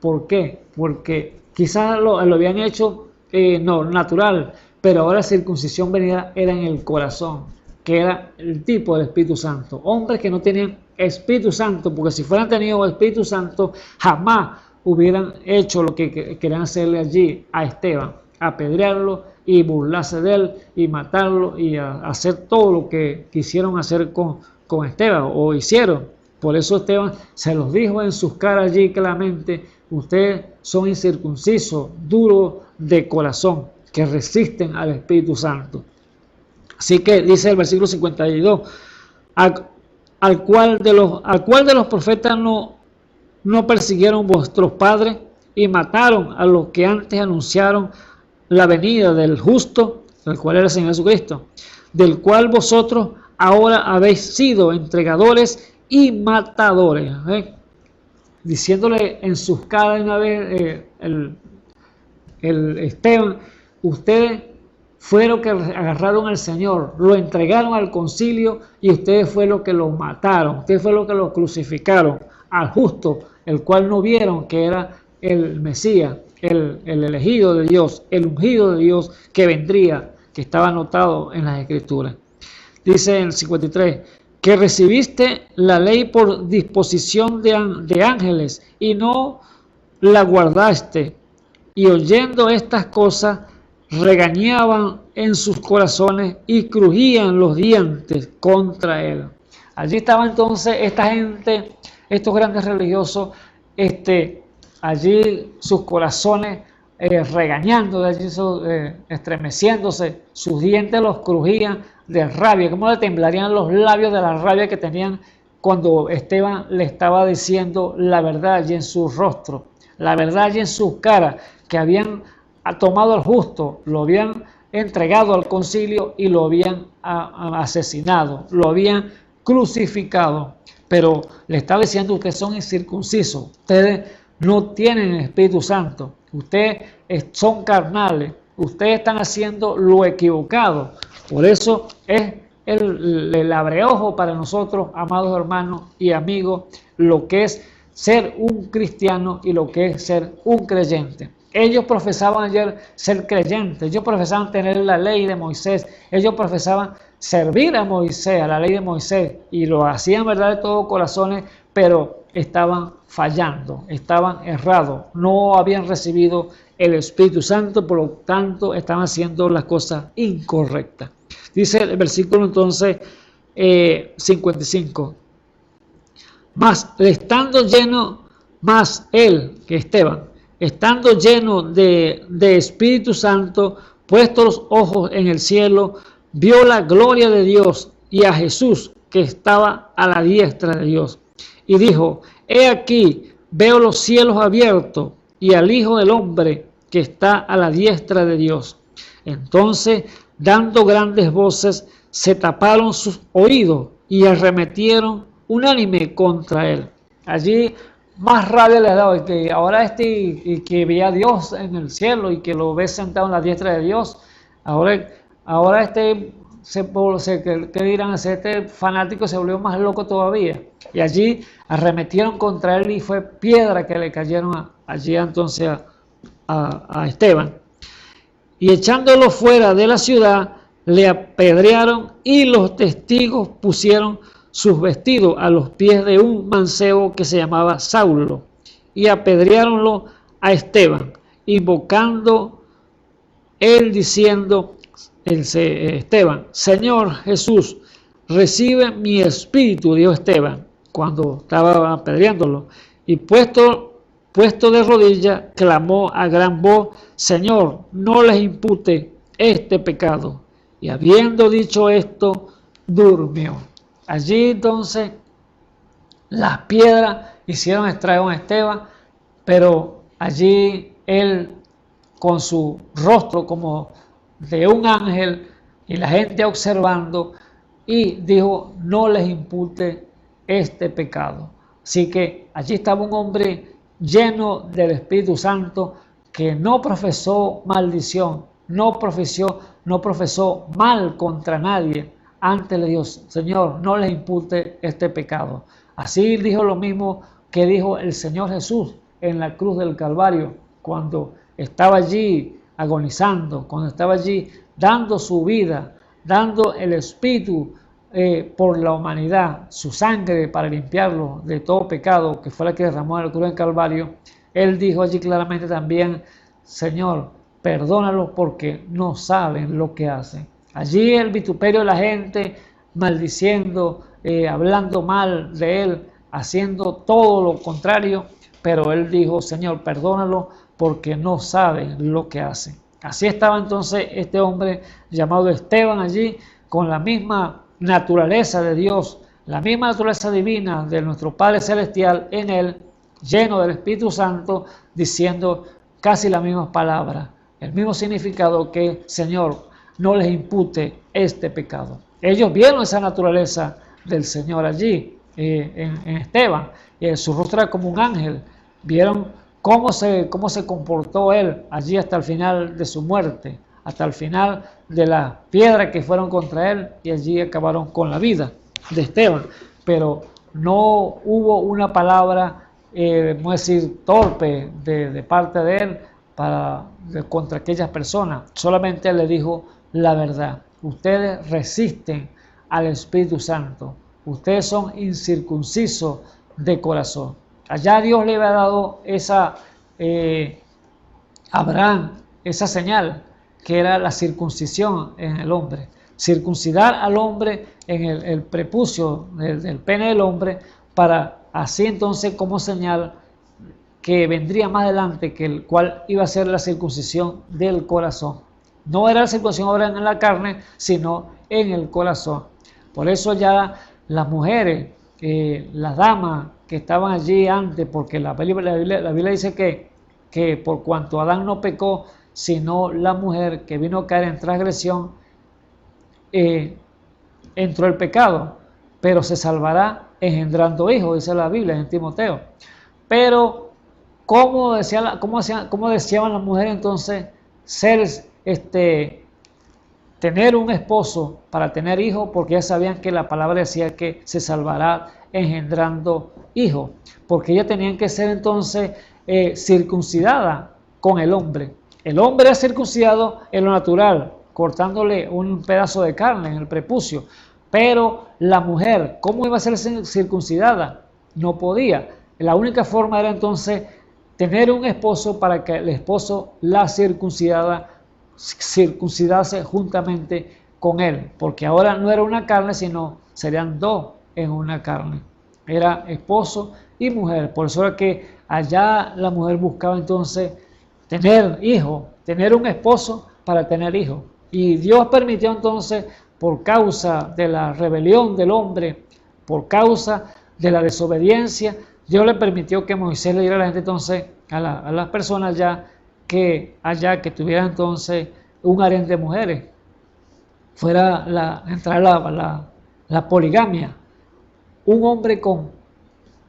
¿Por qué? Porque quizás lo habían hecho natural, pero ahora la circuncisión venida era en el corazón, que era el tipo del Espíritu Santo. Hombres que no tenían Espíritu Santo, porque si fueran tenido Espíritu Santo, jamás hubieran hecho lo que querían hacerle allí a Esteban, apedrearlo y burlarse de él y matarlo y hacer todo lo que quisieron hacer con Esteban o hicieron. Por eso Esteban se los dijo en sus caras allí claramente, ustedes son incircuncisos, duros de corazón, que resisten al Espíritu Santo. Así que dice el versículo 52, al cual de los profetas no persiguieron vuestros padres y mataron a los que antes anunciaron la venida del justo, el cual era el Señor Jesucristo, del cual vosotros ahora habéis sido entregadores y matadores. Diciéndole en sus caras una vez el Esteban, ustedes fueron los que agarraron al Señor, lo entregaron al concilio y ustedes fueron los que lo mataron, ustedes fueron los que lo crucificaron al justo, el cual no vieron que era el Mesías, el elegido de Dios, el ungido de Dios que vendría, que estaba anotado en las Escrituras. Dice en el 53, que recibiste la ley por disposición de ángeles y no la guardaste, y oyendo estas cosas regañaban en sus corazones y crujían los dientes contra él. Allí estaba entonces esta gente, estos grandes religiosos, allí sus corazones regañando, allí estremeciéndose, sus dientes los crujían de rabia. ¿Cómo le temblarían los labios de la rabia que tenían cuando Esteban le estaba diciendo la verdad allí en su rostro, la verdad allí en sus caras, que habían tomado al justo, lo habían entregado al concilio y lo habían asesinado, lo habían crucificado? Pero le estaba diciendo, ustedes son incircuncisos, ustedes no tienen el Espíritu Santo, ustedes son carnales, ustedes están haciendo lo equivocado. Por eso es el abreojo para nosotros, amados hermanos y amigos, lo que es ser un cristiano y lo que es ser un creyente. Ellos profesaban ayer ser creyentes, ellos profesaban tener la ley de Moisés, ellos profesaban servir a Moisés, a la ley de Moisés, y lo hacían verdad de todo corazones, pero estaban fallando, estaban errados, no habían recibido el Espíritu Santo, por lo tanto estaban haciendo las cosas incorrectas. Dice el versículo entonces 55, más él, que Esteban, estando lleno de Espíritu Santo, puestos los ojos en el cielo, vio la gloria de Dios y a Jesús que estaba a la diestra de Dios. Y dijo, he aquí, veo los cielos abiertos y al Hijo del Hombre que está a la diestra de Dios. Entonces, dando grandes voces, se taparon sus oídos y arremetieron unánime contra él. Allí más rabia les daba que ahora y que veía a Dios en el cielo y que lo ve sentado en la diestra de Dios. Ahora que dirán, este fanático se volvió más loco todavía. Y allí arremetieron contra él y fue piedra que le cayeron allí entonces a Esteban. Y echándolo fuera de la ciudad, le apedrearon y los testigos pusieron sus vestidos a los pies de un mancebo que se llamaba Saulo, y apedreáronlo a Esteban, invocando él diciendo, Esteban, Señor Jesús, recibe mi espíritu, dijo Esteban, cuando estaba apedreándolo, y puesto de rodillas, clamó a gran voz, Señor, no les impute este pecado. Y habiendo dicho esto, durmió. Allí entonces las piedras hicieron estrago en Esteban, pero allí él con su rostro como de un ángel y la gente observando y dijo, no les impute este pecado. Así que allí estaba un hombre lleno del Espíritu Santo que no profesó maldición, no profesó mal contra nadie. Antes le dijo, Señor, no les impute este pecado. Así dijo lo mismo que dijo el Señor Jesús en la cruz del Calvario, cuando estaba allí agonizando, cuando estaba allí dando su vida, dando el Espíritu por la humanidad, su sangre para limpiarlo de todo pecado, que fue la que derramó en la cruz del Calvario. Él dijo allí claramente también, Señor, perdónalos porque no saben lo que hacen. Allí el vituperio de la gente, maldiciendo, hablando mal de él, haciendo todo lo contrario, pero él dijo, Señor, perdónalo porque no saben lo que hacen. Así estaba entonces este hombre llamado Esteban allí, con la misma naturaleza de Dios, la misma naturaleza divina de nuestro Padre Celestial en él, lleno del Espíritu Santo, diciendo casi las mismas palabras, el mismo significado que, Señor, no les impute este pecado. Ellos vieron esa naturaleza del Señor allí, en Esteban, su rostro era como un ángel, vieron cómo se comportó él allí hasta el final de su muerte, hasta el final de las piedras que fueron contra él, y allí acabaron con la vida de Esteban. Pero no hubo una palabra, vamos a decir, torpe de parte de él contra aquellas personas. Solamente él le dijo la verdad. Ustedes resisten al Espíritu Santo. Ustedes son incircuncisos de corazón. Allá Dios le había dado Abraham esa señal, que era la circuncisión en el hombre. Circuncidar al hombre en el prepucio del pene del hombre, para así entonces como señal que vendría más adelante, que el cual iba a ser la circuncisión del corazón. No era la circuncisión ahora en la carne, sino en el corazón. Por eso ya las mujeres, las damas que estaban allí antes, porque la Biblia dice que por cuanto Adán no pecó, sino la mujer que vino a caer en transgresión, entró el pecado, pero se salvará engendrando hijos, dice la Biblia en Timoteo. Pero ¿cómo deseaban las mujeres entonces tener un esposo para tener hijos? Porque ya sabían que la palabra decía que se salvará engendrando hijos, porque ellas tenían que ser entonces circuncidadas con el hombre. El hombre era circuncidado en lo natural, cortándole un pedazo de carne en el prepucio. Pero la mujer, ¿cómo iba a ser circuncidada? No podía. La única forma era entonces tener un esposo para que el esposo la circuncidase juntamente con él. Porque ahora no era una carne, sino serían dos en una carne. Era esposo y mujer. Por eso era que allá la mujer buscaba entonces tener hijos, tener un esposo para tener hijos. Y Dios permitió entonces, por causa de la rebelión del hombre, por causa de la desobediencia, Dios le permitió que Moisés le diera a la gente entonces, a las personas que tuvieran entonces un harén de mujeres. Entrar la poligamia. Un hombre con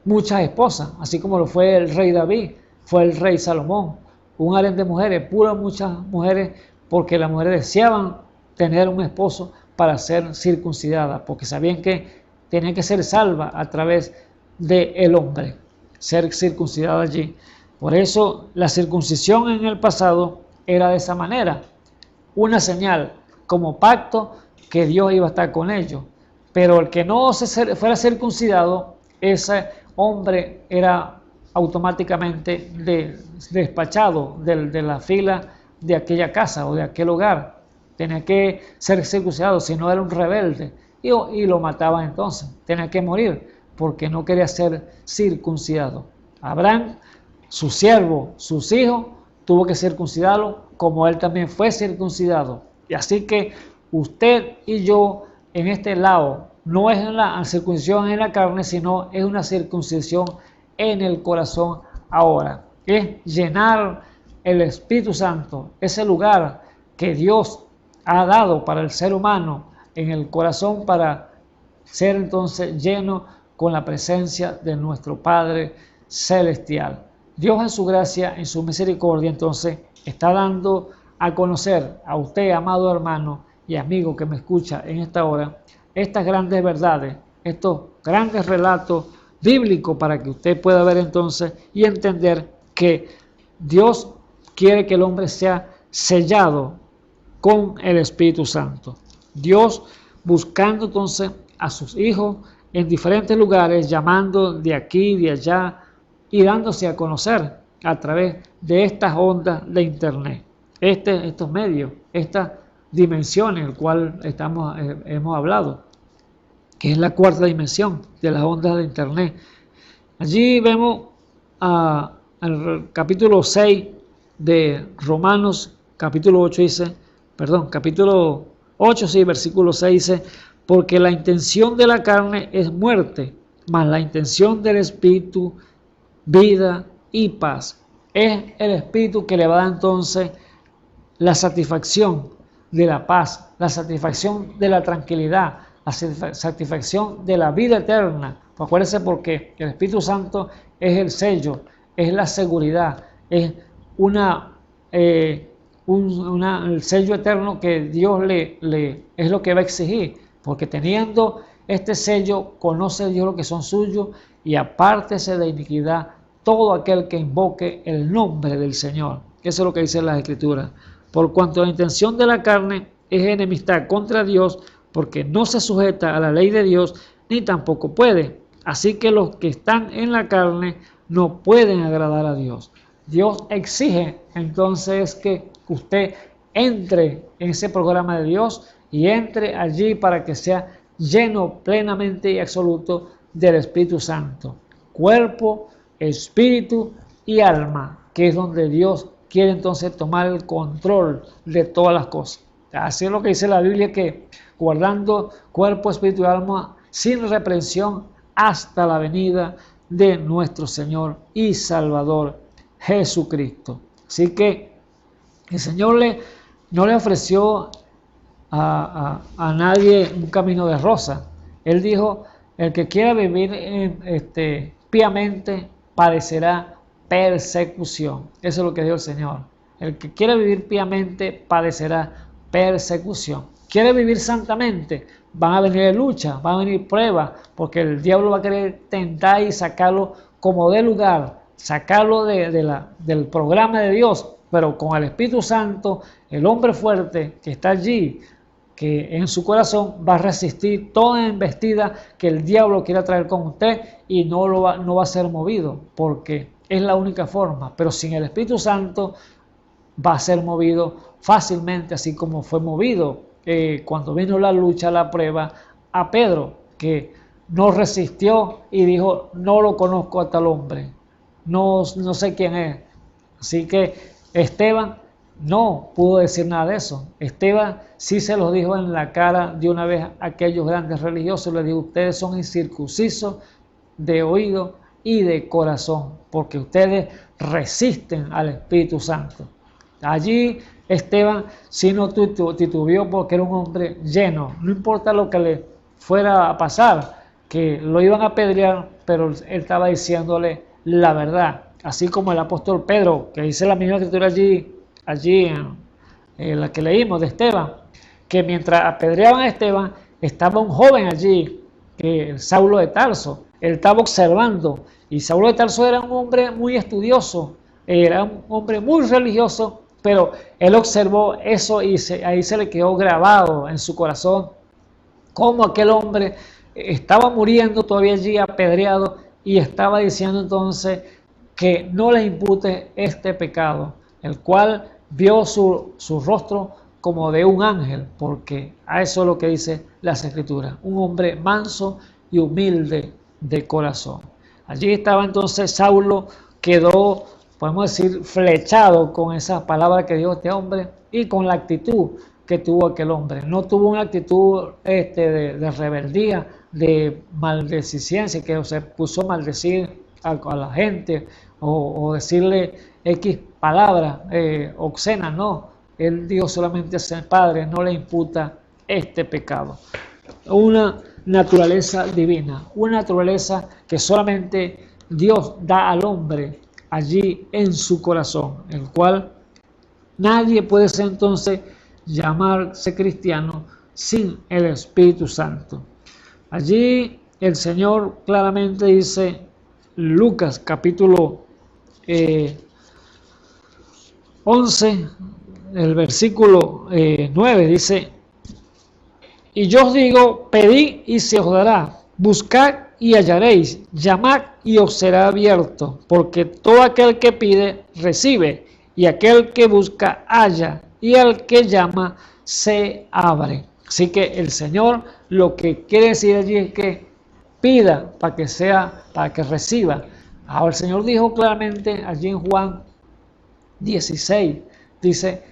muchas esposas, así como lo fue el rey David, fue el rey Salomón. Un harén de mujeres, puras muchas mujeres, porque las mujeres deseaban tener un esposo para ser circuncidadas, porque sabían que tenían que ser salvas a través del hombre, ser circuncidada allí. Por eso la circuncisión en el pasado era de esa manera, una señal como pacto que Dios iba a estar con ellos. Pero el que no fuera circuncidado, ese hombre era automáticamente despachado de la fila de aquella casa o de aquel hogar. Tenía que ser circuncidado, si no era un rebelde, y lo mataba entonces. Tenía que morir porque no quería ser circuncidado. Abraham, su siervo, sus hijos, tuvo que circuncidarlo como él también fue circuncidado. Y así que usted y yo en este lado no es una circuncisión en la carne, sino es una circuncisión en el corazón ahora. Es llenar el Espíritu Santo, ese lugar que Dios ha dado para el ser humano en el corazón para ser entonces lleno con la presencia de nuestro Padre Celestial. Dios en su gracia, en su misericordia, entonces está dando a conocer a usted, amado hermano y amigo que me escucha en esta hora, estas grandes verdades, estos grandes relatos bíblicos para que usted pueda ver entonces y entender que Dios quiere que el hombre sea sellado con el Espíritu Santo. Dios buscando entonces a sus hijos en diferentes lugares, llamando de aquí, de allá y dándose a conocer a través de estas ondas de internet, estos medios, estas dimensiones en las cuales hemos hablado, que es la cuarta dimensión de las ondas de internet. Allí vemos el capítulo 6 de Romanos, capítulo 8 capítulo 8, sí, versículo 6 dice, porque la intención de la carne es muerte, mas la intención del Espíritu, vida y paz. Es el Espíritu que le va a dar entonces la satisfacción de la paz, la satisfacción de la tranquilidad, la satisfacción de la vida eterna. Acuérdense, porque el Espíritu Santo es el sello, es la seguridad, es el sello eterno que Dios es lo que va a exigir, porque teniendo este sello conoce Dios lo que son suyos y apártese de iniquidad todo aquel que invoque el nombre del Señor. Eso es lo que dice las Escrituras. Por cuanto la intención de la carne es enemistad contra Dios, porque no se sujeta a la ley de Dios, ni tampoco puede. Así que los que están en la carne no pueden agradar a Dios. Dios exige entonces que usted entre en ese programa de Dios y entre allí para que sea lleno plenamente y absoluto del Espíritu Santo. Cuerpo, espíritu y alma, que es donde Dios quiere entonces tomar el control de todas las cosas. Así es lo que dice la Biblia, que guardando cuerpo, espíritu y alma sin reprensión hasta la venida de nuestro Señor y Salvador Jesucristo. Así que el Señor no le ofreció a nadie un camino de rosa. Él dijo, el que quiera vivir piamente padecerá persecución. Eso es lo que dijo el Señor. El que quiera vivir piamente padecerá persecución. Quiere vivir santamente, van a venir luchas, van a venir pruebas, porque el diablo va a querer tentar y sacarlo como de lugar, sacarlo del programa de Dios pero con el Espíritu Santo, el hombre fuerte que está allí, que en su corazón va a resistir toda embestida que el diablo quiera traer con usted y no va a ser movido, porque es la única forma. Pero sin el Espíritu Santo va a ser movido fácilmente, así como fue movido cuando vino la lucha, la prueba, a Pedro, que no resistió y dijo: no lo conozco a tal hombre, no sé quién es. Así que Esteban no pudo decir nada de eso. Esteban sí se los dijo en la cara de una vez a aquellos grandes religiosos. Les dijo: ustedes son incircuncisos de oído y de corazón, porque ustedes resisten al Espíritu Santo. Allí Esteban sí no titubeó, porque era un hombre lleno. No importa lo que le fuera a pasar, que lo iban a apedrear, pero él estaba diciéndole la verdad. Así como el apóstol Pedro, que dice la misma escritura allí en la que leímos de Esteban, que mientras apedreaban a Esteban, estaba un joven allí, Saulo de Tarso. Él estaba observando, y Saulo de Tarso era un hombre muy estudioso, era un hombre muy religioso, pero él observó eso y ahí se le quedó grabado en su corazón cómo aquel hombre estaba muriendo todavía allí apedreado, y estaba diciendo entonces que no le impute este pecado, el cual vio su rostro como de un ángel, porque a eso es lo que dice las Escrituras: un hombre manso y humilde de corazón. Allí estaba entonces Saulo, quedó, podemos decir, flechado con esas palabras que dijo este hombre y con la actitud que tuvo aquel hombre. No tuvo una actitud de rebeldía, de maldicidencia, que se puso a maldecir a la gente o decirle X palabras obscenas. No, él dijo solamente: Padre, no le imputa este pecado. Una naturaleza divina, una naturaleza que solamente Dios da al hombre allí en su corazón, el cual nadie puede ser entonces llamarse cristiano sin el Espíritu Santo. Allí el Señor claramente dice, Lucas capítulo 11, el versículo 9, dice: y yo os digo, pedid y se os dará, buscad y hallaréis, llamad y os será abierto, porque todo aquel que pide, recibe, y aquel que busca, halla, y al que llama, se abre. Así que el Señor lo que quiere decir allí es que pida para que reciba. Ahora el Señor dijo claramente allí en Juan 16, dice: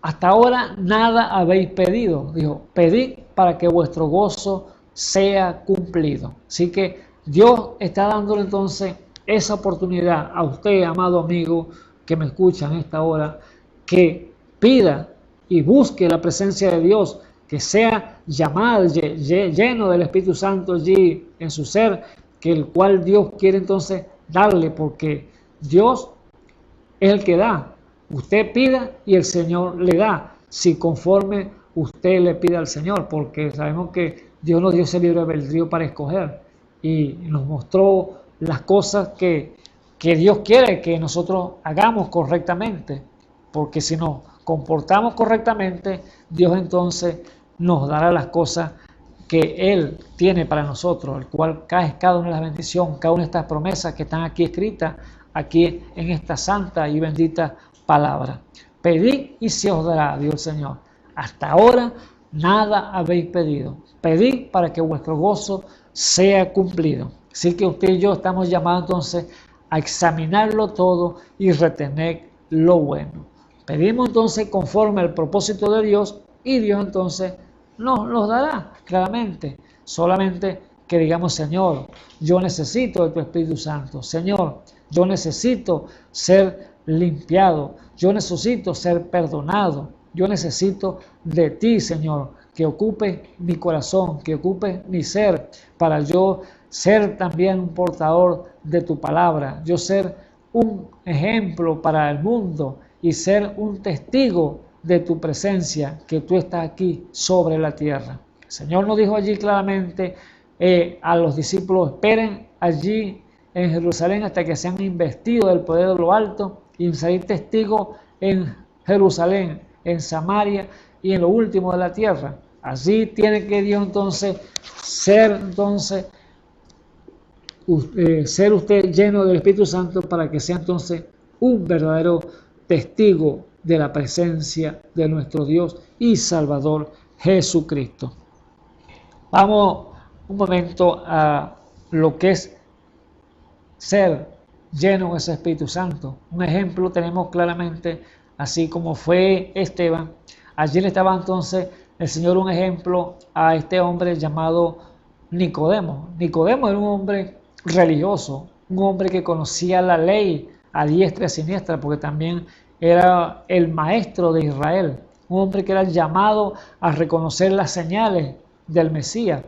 hasta ahora nada habéis pedido. Dijo: pedid para que vuestro gozo sea cumplido. Así que Dios está dándole entonces esa oportunidad a usted, amado amigo, que me escucha en esta hora, que pida y busque la presencia de Dios, que sea llamado, lleno del Espíritu Santo allí en su ser, que el cual Dios quiere entonces darle, porque Dios es el que da. Usted pida y el Señor le da, si conforme usted le pide al Señor, porque sabemos que Dios nos dio ese libre albedrío para escoger y nos mostró las cosas que Dios quiere que nosotros hagamos correctamente, porque si nos comportamos correctamente, Dios entonces nos dará las cosas que Él tiene para nosotros, el cual cada una de las bendiciones, cada una de estas promesas que están aquí escritas, aquí en esta santa y bendita palabra. Pedid y se os dará, dijo el Señor. Hasta ahora nada habéis pedido. Pedid para que vuestro gozo sea cumplido. Así que usted y yo estamos llamados entonces a examinarlo todo y retener lo bueno. Pedimos entonces conforme al propósito de Dios y Dios entonces nos los dará claramente. Solamente que digamos: Señor, yo necesito de tu Espíritu Santo. Señor, yo necesito ser limpiado. Yo necesito ser perdonado. Yo necesito de ti, Señor, que ocupe mi corazón, que ocupe mi ser, para yo ser también un portador de tu palabra. Yo ser un ejemplo para el mundo y ser un testigo de tu presencia, que tú estás aquí sobre la tierra. El Señor nos dijo allí claramente a los discípulos: esperen allí en Jerusalén hasta que sean investidos del poder de lo alto. y salir testigo en Jerusalén, en Samaria y en lo último de la tierra. Así tiene que Dios entonces ser ser usted lleno del Espíritu Santo para que sea entonces un verdadero testigo de la presencia de nuestro Dios y Salvador Jesucristo. Vamos un momento a lo que es ser lleno de ese Espíritu Santo. Un ejemplo tenemos claramente, así como fue Esteban. Allí le estaba entonces el Señor un ejemplo a este hombre llamado Nicodemo. Nicodemo era un hombre religioso, un hombre que conocía la ley a diestra y a siniestra, porque también era el maestro de Israel, un hombre que era llamado a reconocer las señales del Mesías.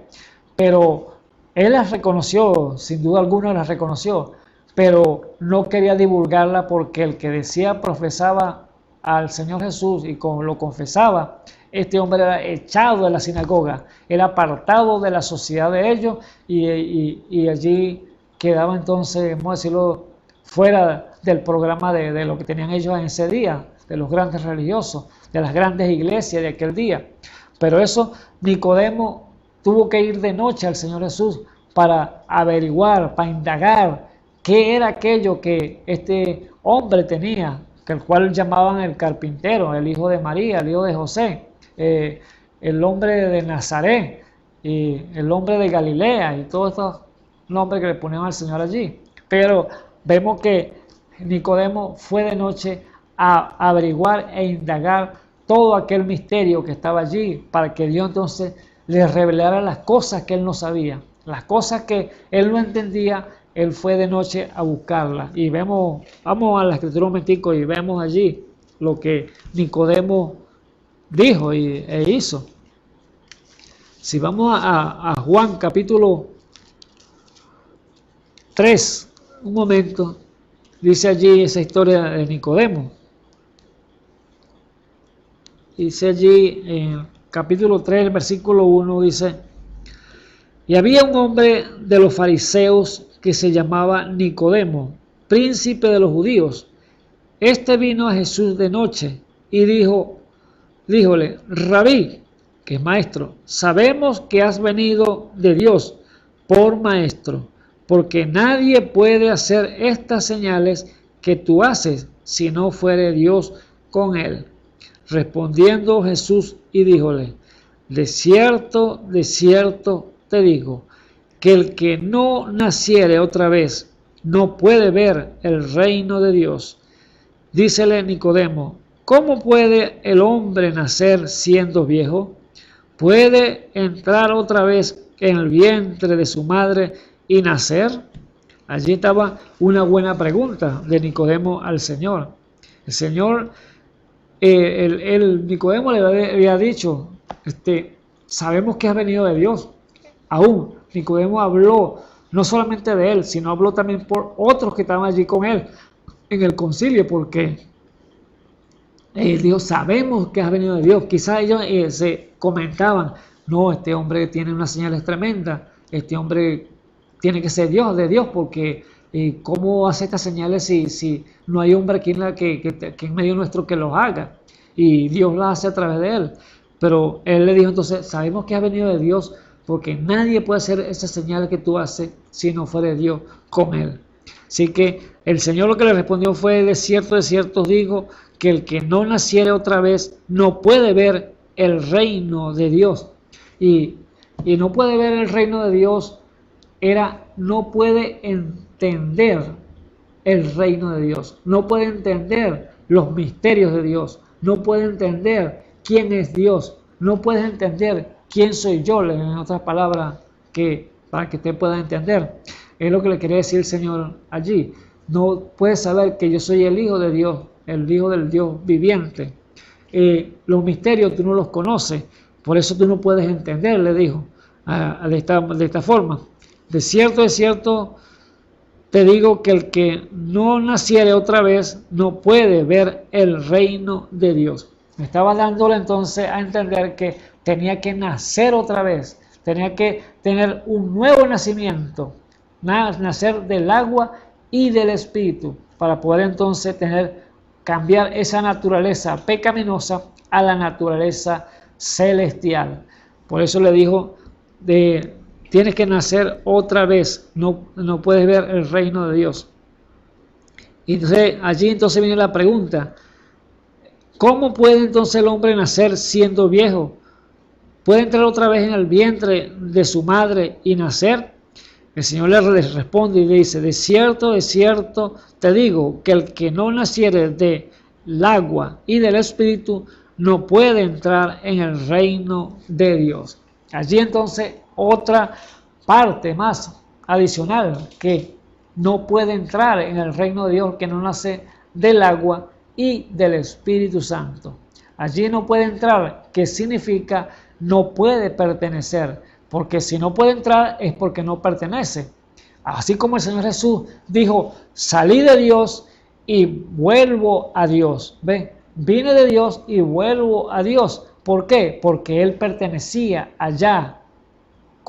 Pero él las reconoció, sin duda alguna las reconoció, pero no quería divulgarla porque el que decía, profesaba al Señor Jesús y lo confesaba, este hombre era echado de la sinagoga, era apartado de la sociedad de ellos y allí quedaba entonces, vamos a decirlo, fuera del programa de lo que tenían ellos en ese día, de los grandes religiosos, de las grandes iglesias de aquel día. Pero eso, Nicodemo tuvo que ir de noche al Señor Jesús para averiguar, para indagar qué era aquello que este hombre tenía, que el cual llamaban el carpintero, el hijo de María, el hijo de José, el hombre de Nazaret, y el hombre de Galilea y todos estos nombres que le ponían al Señor allí. Pero vemos que Nicodemo fue de noche a averiguar e indagar todo aquel misterio que estaba allí para que Dios entonces le revelara las cosas que él no sabía, las cosas que él no entendía. Él fue de noche a buscarlas. Y vamos a la escritura un momentico y vemos allí lo que Nicodemo dijo e hizo. Si vamos a Juan capítulo 3, un momento, dice allí esa historia de Nicodemo. Dice allí en capítulo 3, versículo 1, dice: y había un hombre de los fariseos que se llamaba Nicodemo, príncipe de los judíos. Este vino a Jesús de noche y díjole: Rabí, que es maestro, sabemos que has venido de Dios por maestro, porque nadie puede hacer estas señales que tú haces si no fuere Dios con él. Respondiendo Jesús y díjole: de cierto te digo, que el que no naciere otra vez no puede ver el reino de Dios. Dícele Nicodemo: ¿cómo puede el hombre nacer siendo viejo? ¿Puede entrar otra vez en el vientre de su madre y nacer? Allí estaba una buena pregunta de Nicodemo al Señor. El Señor, Nicodemo le había dicho, sabemos que has venido de Dios. Aún Nicodemo habló no solamente de él, sino habló también por otros que estaban allí con él en el concilio, porque él dijo: sabemos que has venido de Dios. Quizás ellos se comentaban: no, este hombre tiene unas señales tremendas, este hombre tiene que ser Dios de Dios, porque ¿cómo hace estas señales si no hay hombre aquí que en medio nuestro que los haga? Y Dios las hace a través de él. Pero él le dijo entonces: sabemos que has venido de Dios, porque nadie puede hacer esas señales que tú haces si no fuera Dios con él. Así que el Señor lo que le respondió fue: de cierto os digo, que el que no naciere otra vez no puede ver el reino de Dios. Y no puede ver el reino de Dios, no puede entender el reino de Dios, no puede entender los misterios de Dios, no puede entender quién es Dios, no puede entender quién soy yo, en otras palabras, para que usted pueda entender. Es lo que le quería decir el Señor allí. No puedes saber que yo soy el Hijo de Dios, el Hijo del Dios viviente. Los misterios tú no los conoces, por eso tú no puedes entender, le dijo de esta forma. De cierto te digo, que el que no naciere otra vez no puede ver el reino de Dios. Me estaba dándole entonces a entender que tenía que nacer otra vez, tenía que tener un nuevo nacimiento, nacer del agua y del Espíritu. para poder entonces cambiar esa naturaleza pecaminosa a la naturaleza celestial. Por eso le dijo, tienes que nacer otra vez, no puedes ver el reino de Dios. Y entonces, allí entonces viene la pregunta, ¿cómo puede entonces el hombre nacer siendo viejo? ¿Puede entrar otra vez en el vientre de su madre y nacer? El Señor le responde y le dice, de cierto te digo, que el que no naciere del agua y del Espíritu no puede entrar en el reino de Dios. Allí entonces otra parte más adicional, que no puede entrar en el reino de Dios, que no nace del agua y del Espíritu Santo. Allí no puede entrar, que significa no puede pertenecer, porque si no puede entrar es porque no pertenece. Así como el Señor Jesús dijo, salí de Dios y vuelvo a Dios. ¿Ve? Vine de Dios y vuelvo a Dios. ¿Por qué? Porque Él pertenecía allá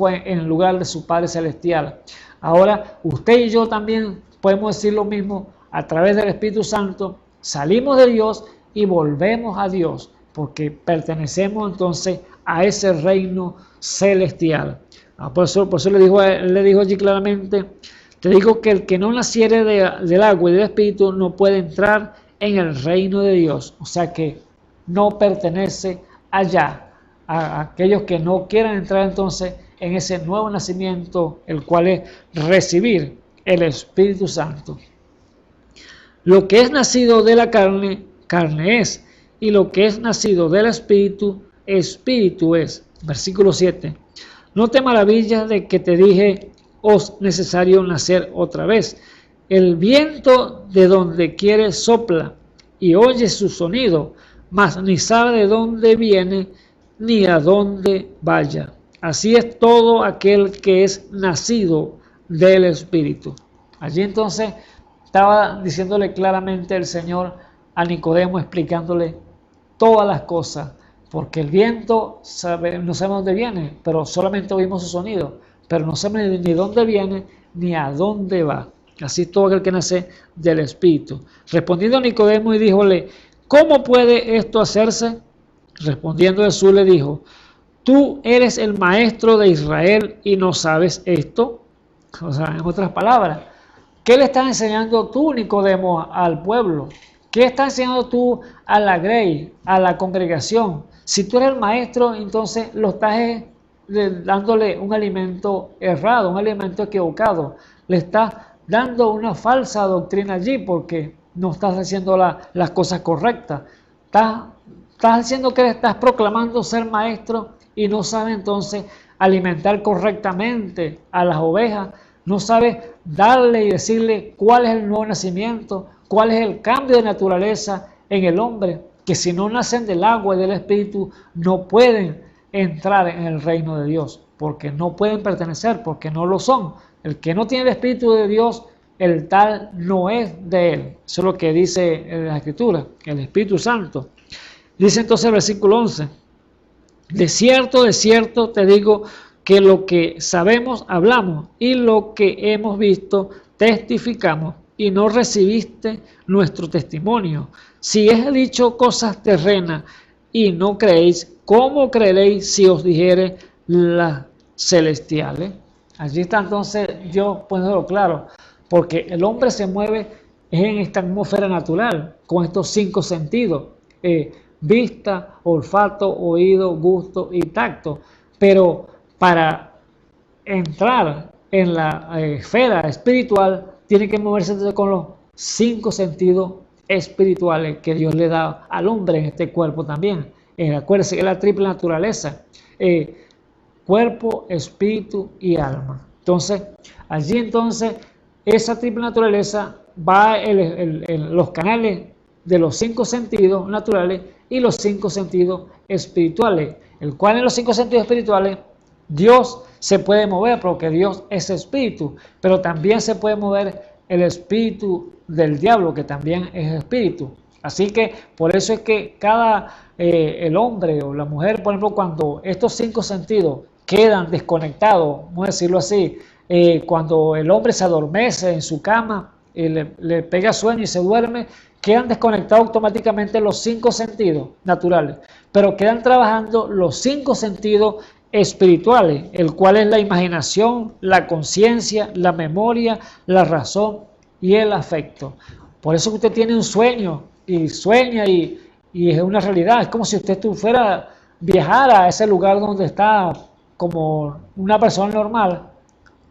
en el lugar de su Padre Celestial. Ahora, usted y yo también podemos decir lo mismo a través del Espíritu Santo. Salimos de Dios y volvemos a Dios, porque pertenecemos entonces a ese reino celestial. Por eso le dijo allí claramente, te digo que el que no naciere del agua y del Espíritu no puede entrar en el reino de Dios. O sea que no pertenece allá. A aquellos que no quieran entrar entonces en ese nuevo nacimiento, el cual es recibir el Espíritu Santo. Lo que es nacido de la carne, carne es, y lo que es nacido del Espíritu, Espíritu es. Versículo 7. No te maravillas de que te dije, os necesario nacer otra vez. El viento de donde quiere sopla, y oye su sonido, mas ni sabe de dónde viene, ni a dónde vaya. Así es todo aquel que es nacido del Espíritu. Allí entonces estaba diciéndole claramente el Señor a Nicodemo, explicándole todas las cosas, porque el viento no sabemos dónde viene, pero solamente oímos su sonido, pero no sabemos ni dónde viene ni a dónde va. Así es todo aquel que nace del Espíritu. Respondiendo a Nicodemo y díjole, ¿cómo puede esto hacerse? Respondiendo Jesús le dijo, ¿tú eres el maestro de Israel y no sabes esto? O sea, en otras palabras, ¿qué le estás enseñando tú, Nicodemo, al pueblo? ¿Qué estás enseñando tú a la grey, a la congregación? Si tú eres el maestro, entonces lo estás dándole un alimento errado, un alimento equivocado. Le estás dando una falsa doctrina allí porque no estás haciendo las cosas correctas. Estás diciendo que estás proclamando ser maestro y no sabes entonces alimentar correctamente a las ovejas. No sabes darle y decirle cuál es el nuevo nacimiento, cuál es el cambio de naturaleza en el hombre, que si no nacen del agua y del Espíritu no pueden entrar en el reino de Dios, porque no pueden pertenecer, porque no lo son. El que no tiene el Espíritu de Dios, el tal no es de él. Eso es lo que dice en la Escritura, el Espíritu Santo. Dice entonces el versículo 11, de cierto te digo que lo que sabemos hablamos y lo que hemos visto testificamos y no recibiste nuestro testimonio. Si he dicho cosas terrenas y no creéis, ¿cómo creeréis si os dijere las celestiales? Allí está entonces Dios poniéndolo claro, porque el hombre se mueve en esta atmósfera natural, con estos 5 sentidos, vista, olfato, oído, gusto y tacto, pero para entrar en la esfera espiritual tiene que moverse con los 5 sentidos espirituales que Dios le da al hombre en este cuerpo también. Acuérdense que es la triple naturaleza, cuerpo, espíritu y alma. Entonces, allí entonces, esa triple naturaleza va en los canales de los 5 sentidos naturales y los 5 sentidos espirituales, el cual en los 5 sentidos espirituales Dios se puede mover porque Dios es espíritu, pero también se puede mover el espíritu del diablo, que también es espíritu. Así que por eso es que el hombre o la mujer, por ejemplo, cuando estos 5 sentidos quedan desconectados, vamos a decirlo así, cuando el hombre se adormece en su cama, y le pega sueño y se duerme, quedan desconectados automáticamente los 5 sentidos naturales, pero quedan trabajando los 5 sentidos espirituales, el cual es la imaginación, la conciencia, la memoria, la razón y el afecto. Por eso usted tiene un sueño y sueña y es una realidad. Es como si usted fuera viajar a ese lugar donde está como una persona normal,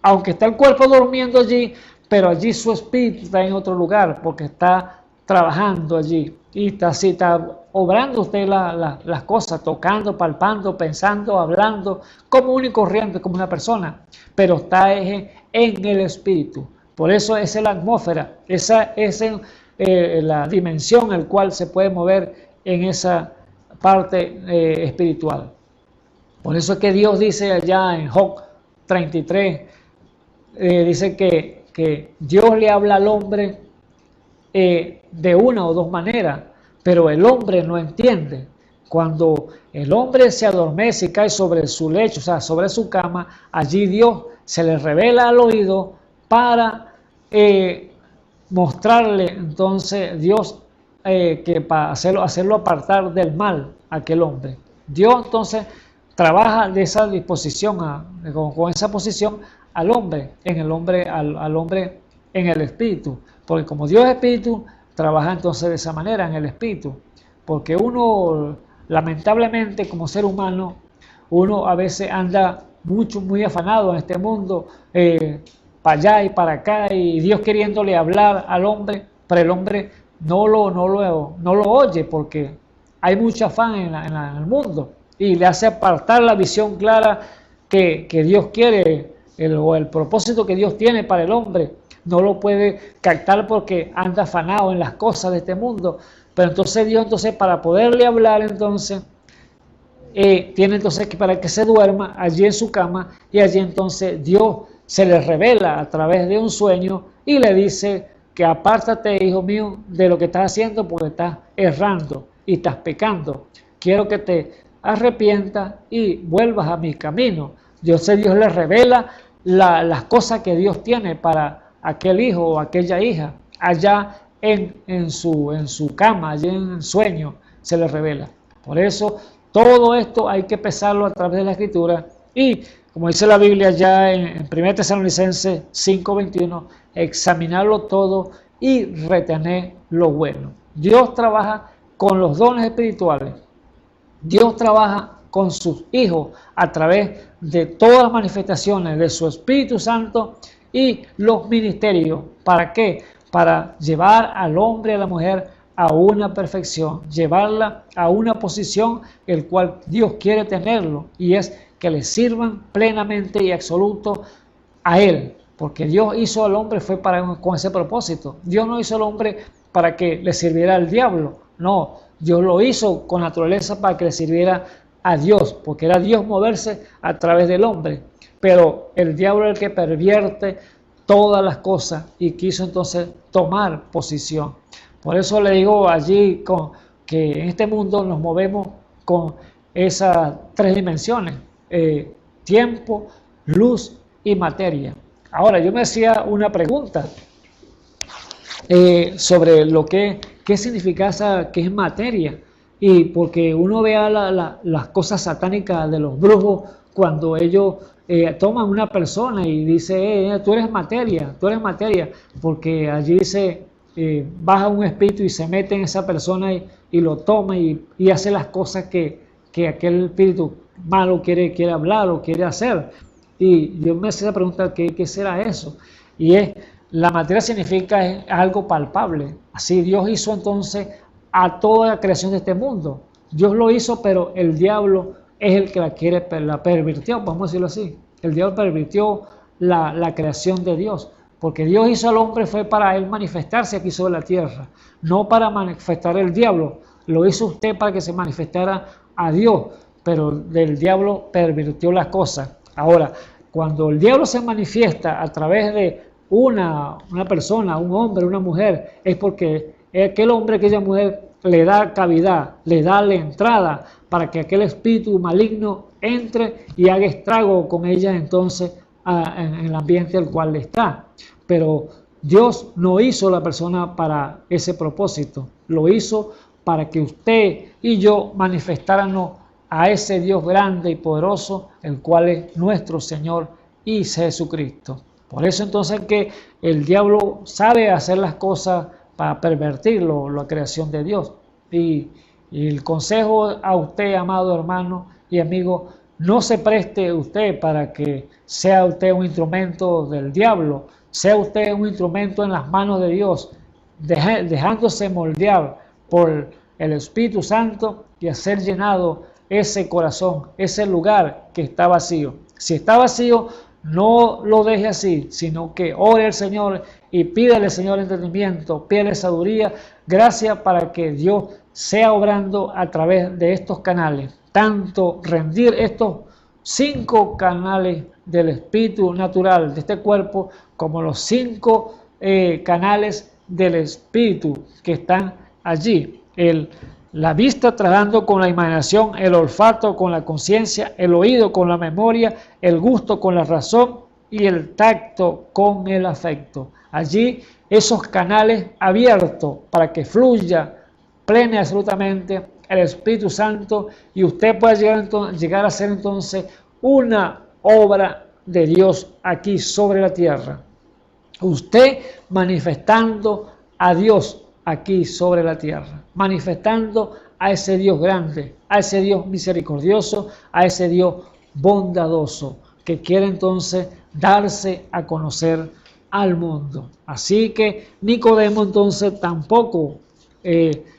aunque está el cuerpo durmiendo allí, pero allí su espíritu está en otro lugar porque está trabajando allí y está obrando usted las cosas, tocando, palpando, pensando, hablando, común y corriente como una persona, pero está en el espíritu. Por eso esa es la atmósfera, esa es la dimensión en la cual se puede mover en esa parte espiritual. Por eso es que Dios dice allá en Job 33, dice que Dios le habla al hombre de una o dos maneras, pero el hombre no entiende. Cuando el hombre se adormece y cae sobre su lecho, o sea, sobre su cama, allí Dios se le revela al oído para mostrarle entonces Dios que para hacerlo apartar del mal a aquel hombre. Dios entonces trabaja de esa disposición, con esa posición al hombre en el espíritu, porque como Dios es espíritu, trabaja entonces de esa manera en el espíritu, porque uno lamentablemente como ser humano, uno a veces anda muy afanado en este mundo, para allá y para acá, y Dios queriéndole hablar al hombre, pero el hombre no lo oye porque hay mucho afán en el mundo y le hace apartar la visión clara que Dios quiere, el propósito que Dios tiene para el hombre. No lo puede captar porque anda afanado en las cosas de este mundo. Pero entonces Dios, para poderle hablar, entonces tiene entonces que para que se duerma allí en su cama, y allí entonces Dios se le revela a través de un sueño y le dice que apártate, hijo mío, de lo que estás haciendo porque estás errando y estás pecando. Quiero que te arrepientas y vuelvas a mi camino. Dios le revela las cosas que Dios tiene para aquel hijo o aquella hija allá en su cama, allí en el sueño se le revela. Por eso todo esto hay que pesarlo a través de la Escritura y, como dice la Biblia ya en 1 Tesalonicenses 5:21, examinarlo todo y retener lo bueno. Dios trabaja con los dones espirituales. Dios trabaja con sus hijos a través de todas las manifestaciones de su Espíritu Santo y los ministerios. ¿Para qué? Para llevar al hombre y a la mujer a una perfección, llevarla a una posición el cual Dios quiere tenerlo, y es que le sirvan plenamente y absoluto a Él, porque Dios hizo al hombre fue con ese propósito. Dios no hizo al hombre para que le sirviera al diablo, no, Dios lo hizo con naturaleza para que le sirviera a Dios, porque era Dios moverse a través del hombre, pero el diablo es el que pervierte todas las cosas y quiso entonces tomar posición. Por eso le digo allí que en este mundo nos movemos con esas tres dimensiones, tiempo, luz y materia. Ahora, yo me hacía una pregunta sobre lo qué significa que es materia, y porque uno vea las cosas satánicas de los brujos cuando ellos toman una persona y dice, tú eres materia, porque allí baja un espíritu y se mete en esa persona y lo toma y hace las cosas que aquel espíritu malo quiere hablar o quiere hacer. Y yo me hacía la pregunta, ¿qué será eso? Y la materia significa es algo palpable. Así Dios hizo entonces a toda la creación de este mundo. Dios lo hizo, pero el diablo es el que la pervirtió, podemos decirlo así. El diablo pervirtió la creación de Dios, porque Dios hizo al hombre fue para él manifestarse aquí sobre la tierra, no para manifestar el diablo. Lo hizo usted para que se manifestara a Dios, pero el diablo pervirtió las cosas. Ahora, cuando el diablo se manifiesta a través de una persona, un hombre, una mujer, es porque aquel hombre, aquella mujer le da cavidad, le da la entrada para que aquel espíritu maligno entre y haga estrago con ella entonces en el ambiente al cual está. Pero Dios no hizo la persona para ese propósito, lo hizo para que usted y yo manifestáramos a ese Dios grande y poderoso, el cual es nuestro Señor y Jesucristo. Por eso entonces que el diablo sabe hacer las cosas para pervertirlo, la creación de Dios. Y el consejo a usted, amado hermano y amigo, no se preste usted para que sea usted un instrumento del diablo, sea usted un instrumento en las manos de Dios, dejándose moldear por el Espíritu Santo y hacer llenado ese corazón, ese lugar que está vacío. Si está vacío, no lo deje así, sino que ore al Señor y pídale al Señor entendimiento, pídale sabiduría, gracias para que Dios sea obrando a través de estos canales. Tanto rendir estos 5 canales del espíritu natural de este cuerpo, como los 5 canales del espíritu que están allí. La vista tratando con la imaginación, el olfato con la conciencia, el oído con la memoria, el gusto con la razón y el tacto con el afecto. Allí esos canales abiertos para que fluya plena y absolutamente el Espíritu Santo y usted pueda llegar a ser entonces una obra de Dios aquí sobre la tierra. Usted manifestando a Dios aquí sobre la tierra, manifestando a ese Dios grande, a ese Dios misericordioso, a ese Dios bondadoso, que quiere entonces darse a conocer al mundo. Así que Nicodemo entonces tampoco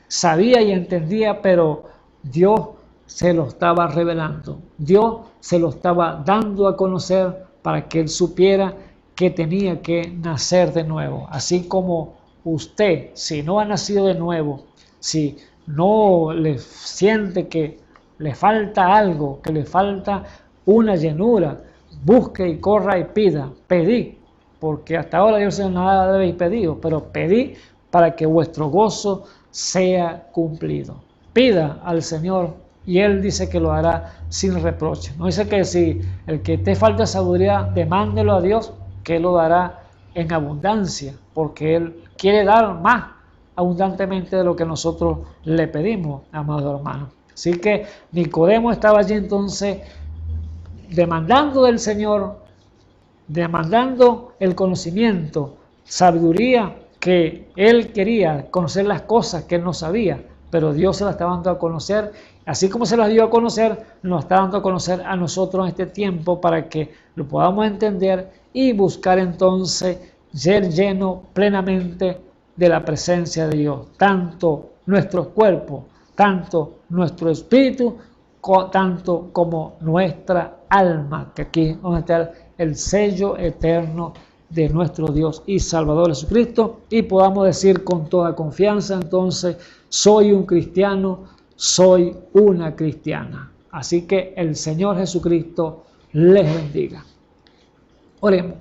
sabía y entendía, pero Dios se lo estaba revelando, Dios se lo estaba dando a conocer para que él supiera que tenía que nacer de nuevo, así como usted, si no ha nacido de nuevo, si no le siente que le falta algo, que le falta una llenura, busque y corra y pida, pedí, porque hasta ahora Dios nada habéis pedido, pero pedí para que vuestro gozo sea cumplido. Pida al Señor y Él dice que lo hará sin reproche. No dice que si el que te falta sabiduría, demándelo a Dios, que Él lo dará en abundancia, porque Él quiere dar más abundantemente de lo que nosotros le pedimos, amados hermanos. Así que Nicodemo estaba allí entonces demandando del Señor, demandando el conocimiento, sabiduría, que él quería conocer las cosas que él no sabía, pero Dios se las estaba dando a conocer, así como se las dio a conocer, nos está dando a conocer a nosotros en este tiempo para que lo podamos entender y buscar entonces ser lleno plenamente de la presencia de Dios, tanto nuestro cuerpo, tanto nuestro espíritu, tanto como nuestra alma, que aquí es donde está el sello eterno de nuestro Dios y Salvador Jesucristo, y podamos decir con toda confianza entonces, soy un cristiano, soy una cristiana. Así que el Señor Jesucristo les bendiga. Oremos.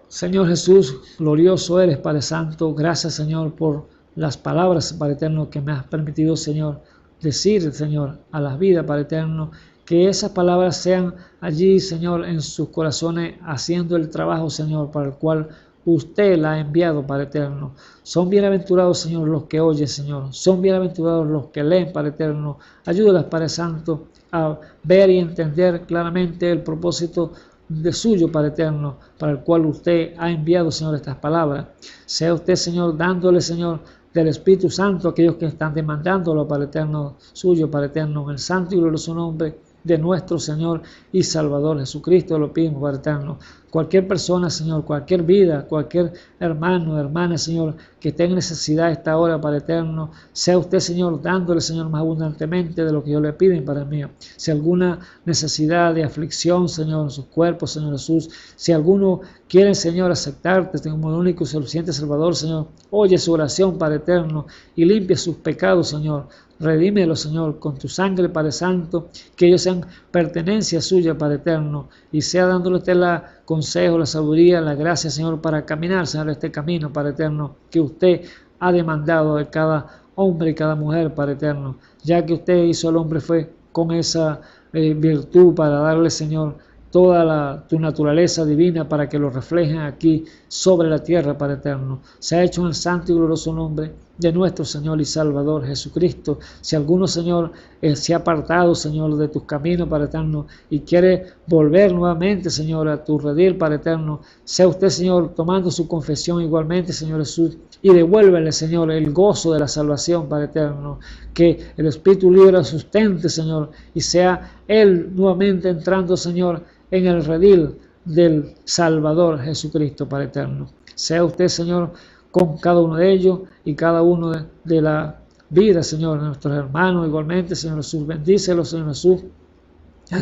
Señor Jesús, glorioso eres, Padre Santo. Gracias, Señor, por las palabras, Padre Eterno, que me has permitido, Señor, decir, Señor, a las vidas, Padre Eterno. Que esas palabras sean allí, Señor, en sus corazones, haciendo el trabajo, Señor, para el cual usted la ha enviado, Padre Eterno. Son bienaventurados, Señor, los que oyen, Señor. Son bienaventurados los que leen, Padre Eterno. Ayúdalas, Padre Santo, a ver y entender claramente el propósito de suyo, Padre Eterno, para el cual usted ha enviado, Señor, estas palabras. Sea usted, Señor, dándole, Señor, del Espíritu Santo a aquellos que están demandándolo, Padre Eterno, suyo, Padre Eterno, en el santo y glorioso nombre de nuestro Señor y Salvador Jesucristo, lo pedimos, Padre Eterno. Cualquier persona, Señor, cualquier vida, cualquier hermano, hermana, Señor, que esté en necesidad a esta hora, Padre Eterno, sea usted, Señor, dándole, Señor, más abundantemente de lo que yo le pido, Padre mío. Si alguna necesidad de aflicción, Señor, en sus cuerpos, Señor Jesús, si alguno quiere, Señor, aceptarte como el único y suficiente Salvador, Señor, oye su oración, Padre Eterno, y limpia sus pecados, Señor. Redímelo, Señor, con tu sangre, Padre Santo, que ellos sean pertenencia suya, Padre Eterno, y sea dándole usted el consejo, la sabiduría, la gracia, Señor, para caminar, Señor, este camino, Padre Eterno, que usted ha demandado de cada hombre y cada mujer, Padre Eterno, ya que usted hizo al hombre fue con esa virtud para darle, Señor, toda tu naturaleza divina para que lo reflejen aquí sobre la tierra, Padre eterno. Se ha hecho en el santo y glorioso nombre de nuestro Señor y Salvador Jesucristo. Si alguno, Señor, se ha apartado, Señor, de tus caminos, Padre eterno, y quiere volver nuevamente, Señor, a tu redil, Padre eterno, sea usted, Señor, tomando su confesión igualmente, Señor Jesús, y devuélvele, Señor, el gozo de la salvación, Padre eterno, que el Espíritu libre sustente, Señor, y sea Él nuevamente entrando, Señor, en el redil del Salvador Jesucristo, Padre eterno. Sea usted, Señor, con cada uno de ellos y cada uno de la vida, Señor, de nuestros hermanos igualmente, Señor Jesús. Bendícelos, Señor Jesús.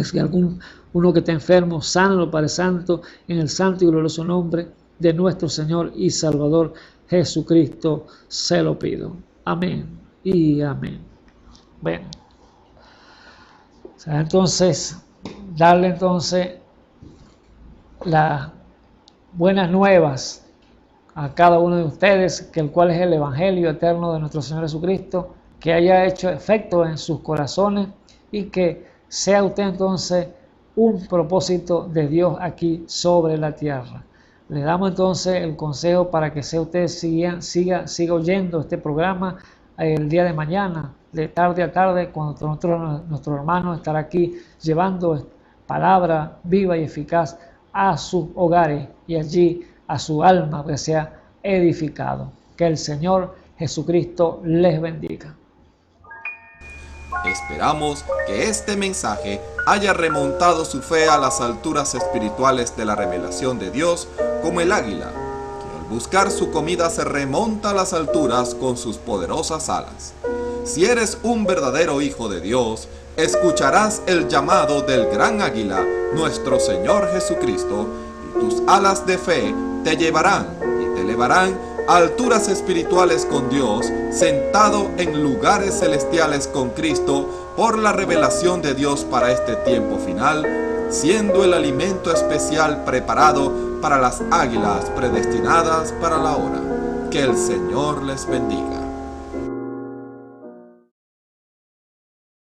Si uno que está enfermo, sánalo, Padre Santo, en el santo y glorioso nombre de nuestro Señor y Salvador Jesucristo, se lo pido. Amén y amén. Bueno, entonces, darle entonces las buenas nuevas a cada uno de ustedes, que el cual es el Evangelio eterno de nuestro Señor Jesucristo, que haya hecho efecto en sus corazones y que sea usted entonces un propósito de Dios aquí sobre la tierra. Le damos entonces el consejo para que sea usted siga oyendo este programa el día de mañana, de tarde a tarde, cuando nuestro hermano estará aquí llevando palabra viva y eficaz a sus hogares y allí a su alma que sea edificado. Que el Señor Jesucristo les bendiga. Esperamos que este mensaje haya remontado su fe a las alturas espirituales de la revelación de Dios, como el águila, que al buscar su comida se remonta a las alturas con sus poderosas alas. Si eres un verdadero hijo de Dios, escucharás el llamado del gran águila, nuestro Señor Jesucristo, y tus alas de fe te llevarán y te elevarán a alturas espirituales con Dios, sentado en lugares celestiales con Cristo, por la revelación de Dios para este tiempo final, siendo el alimento especial preparado para las águilas predestinadas para la hora. Que el Señor les bendiga.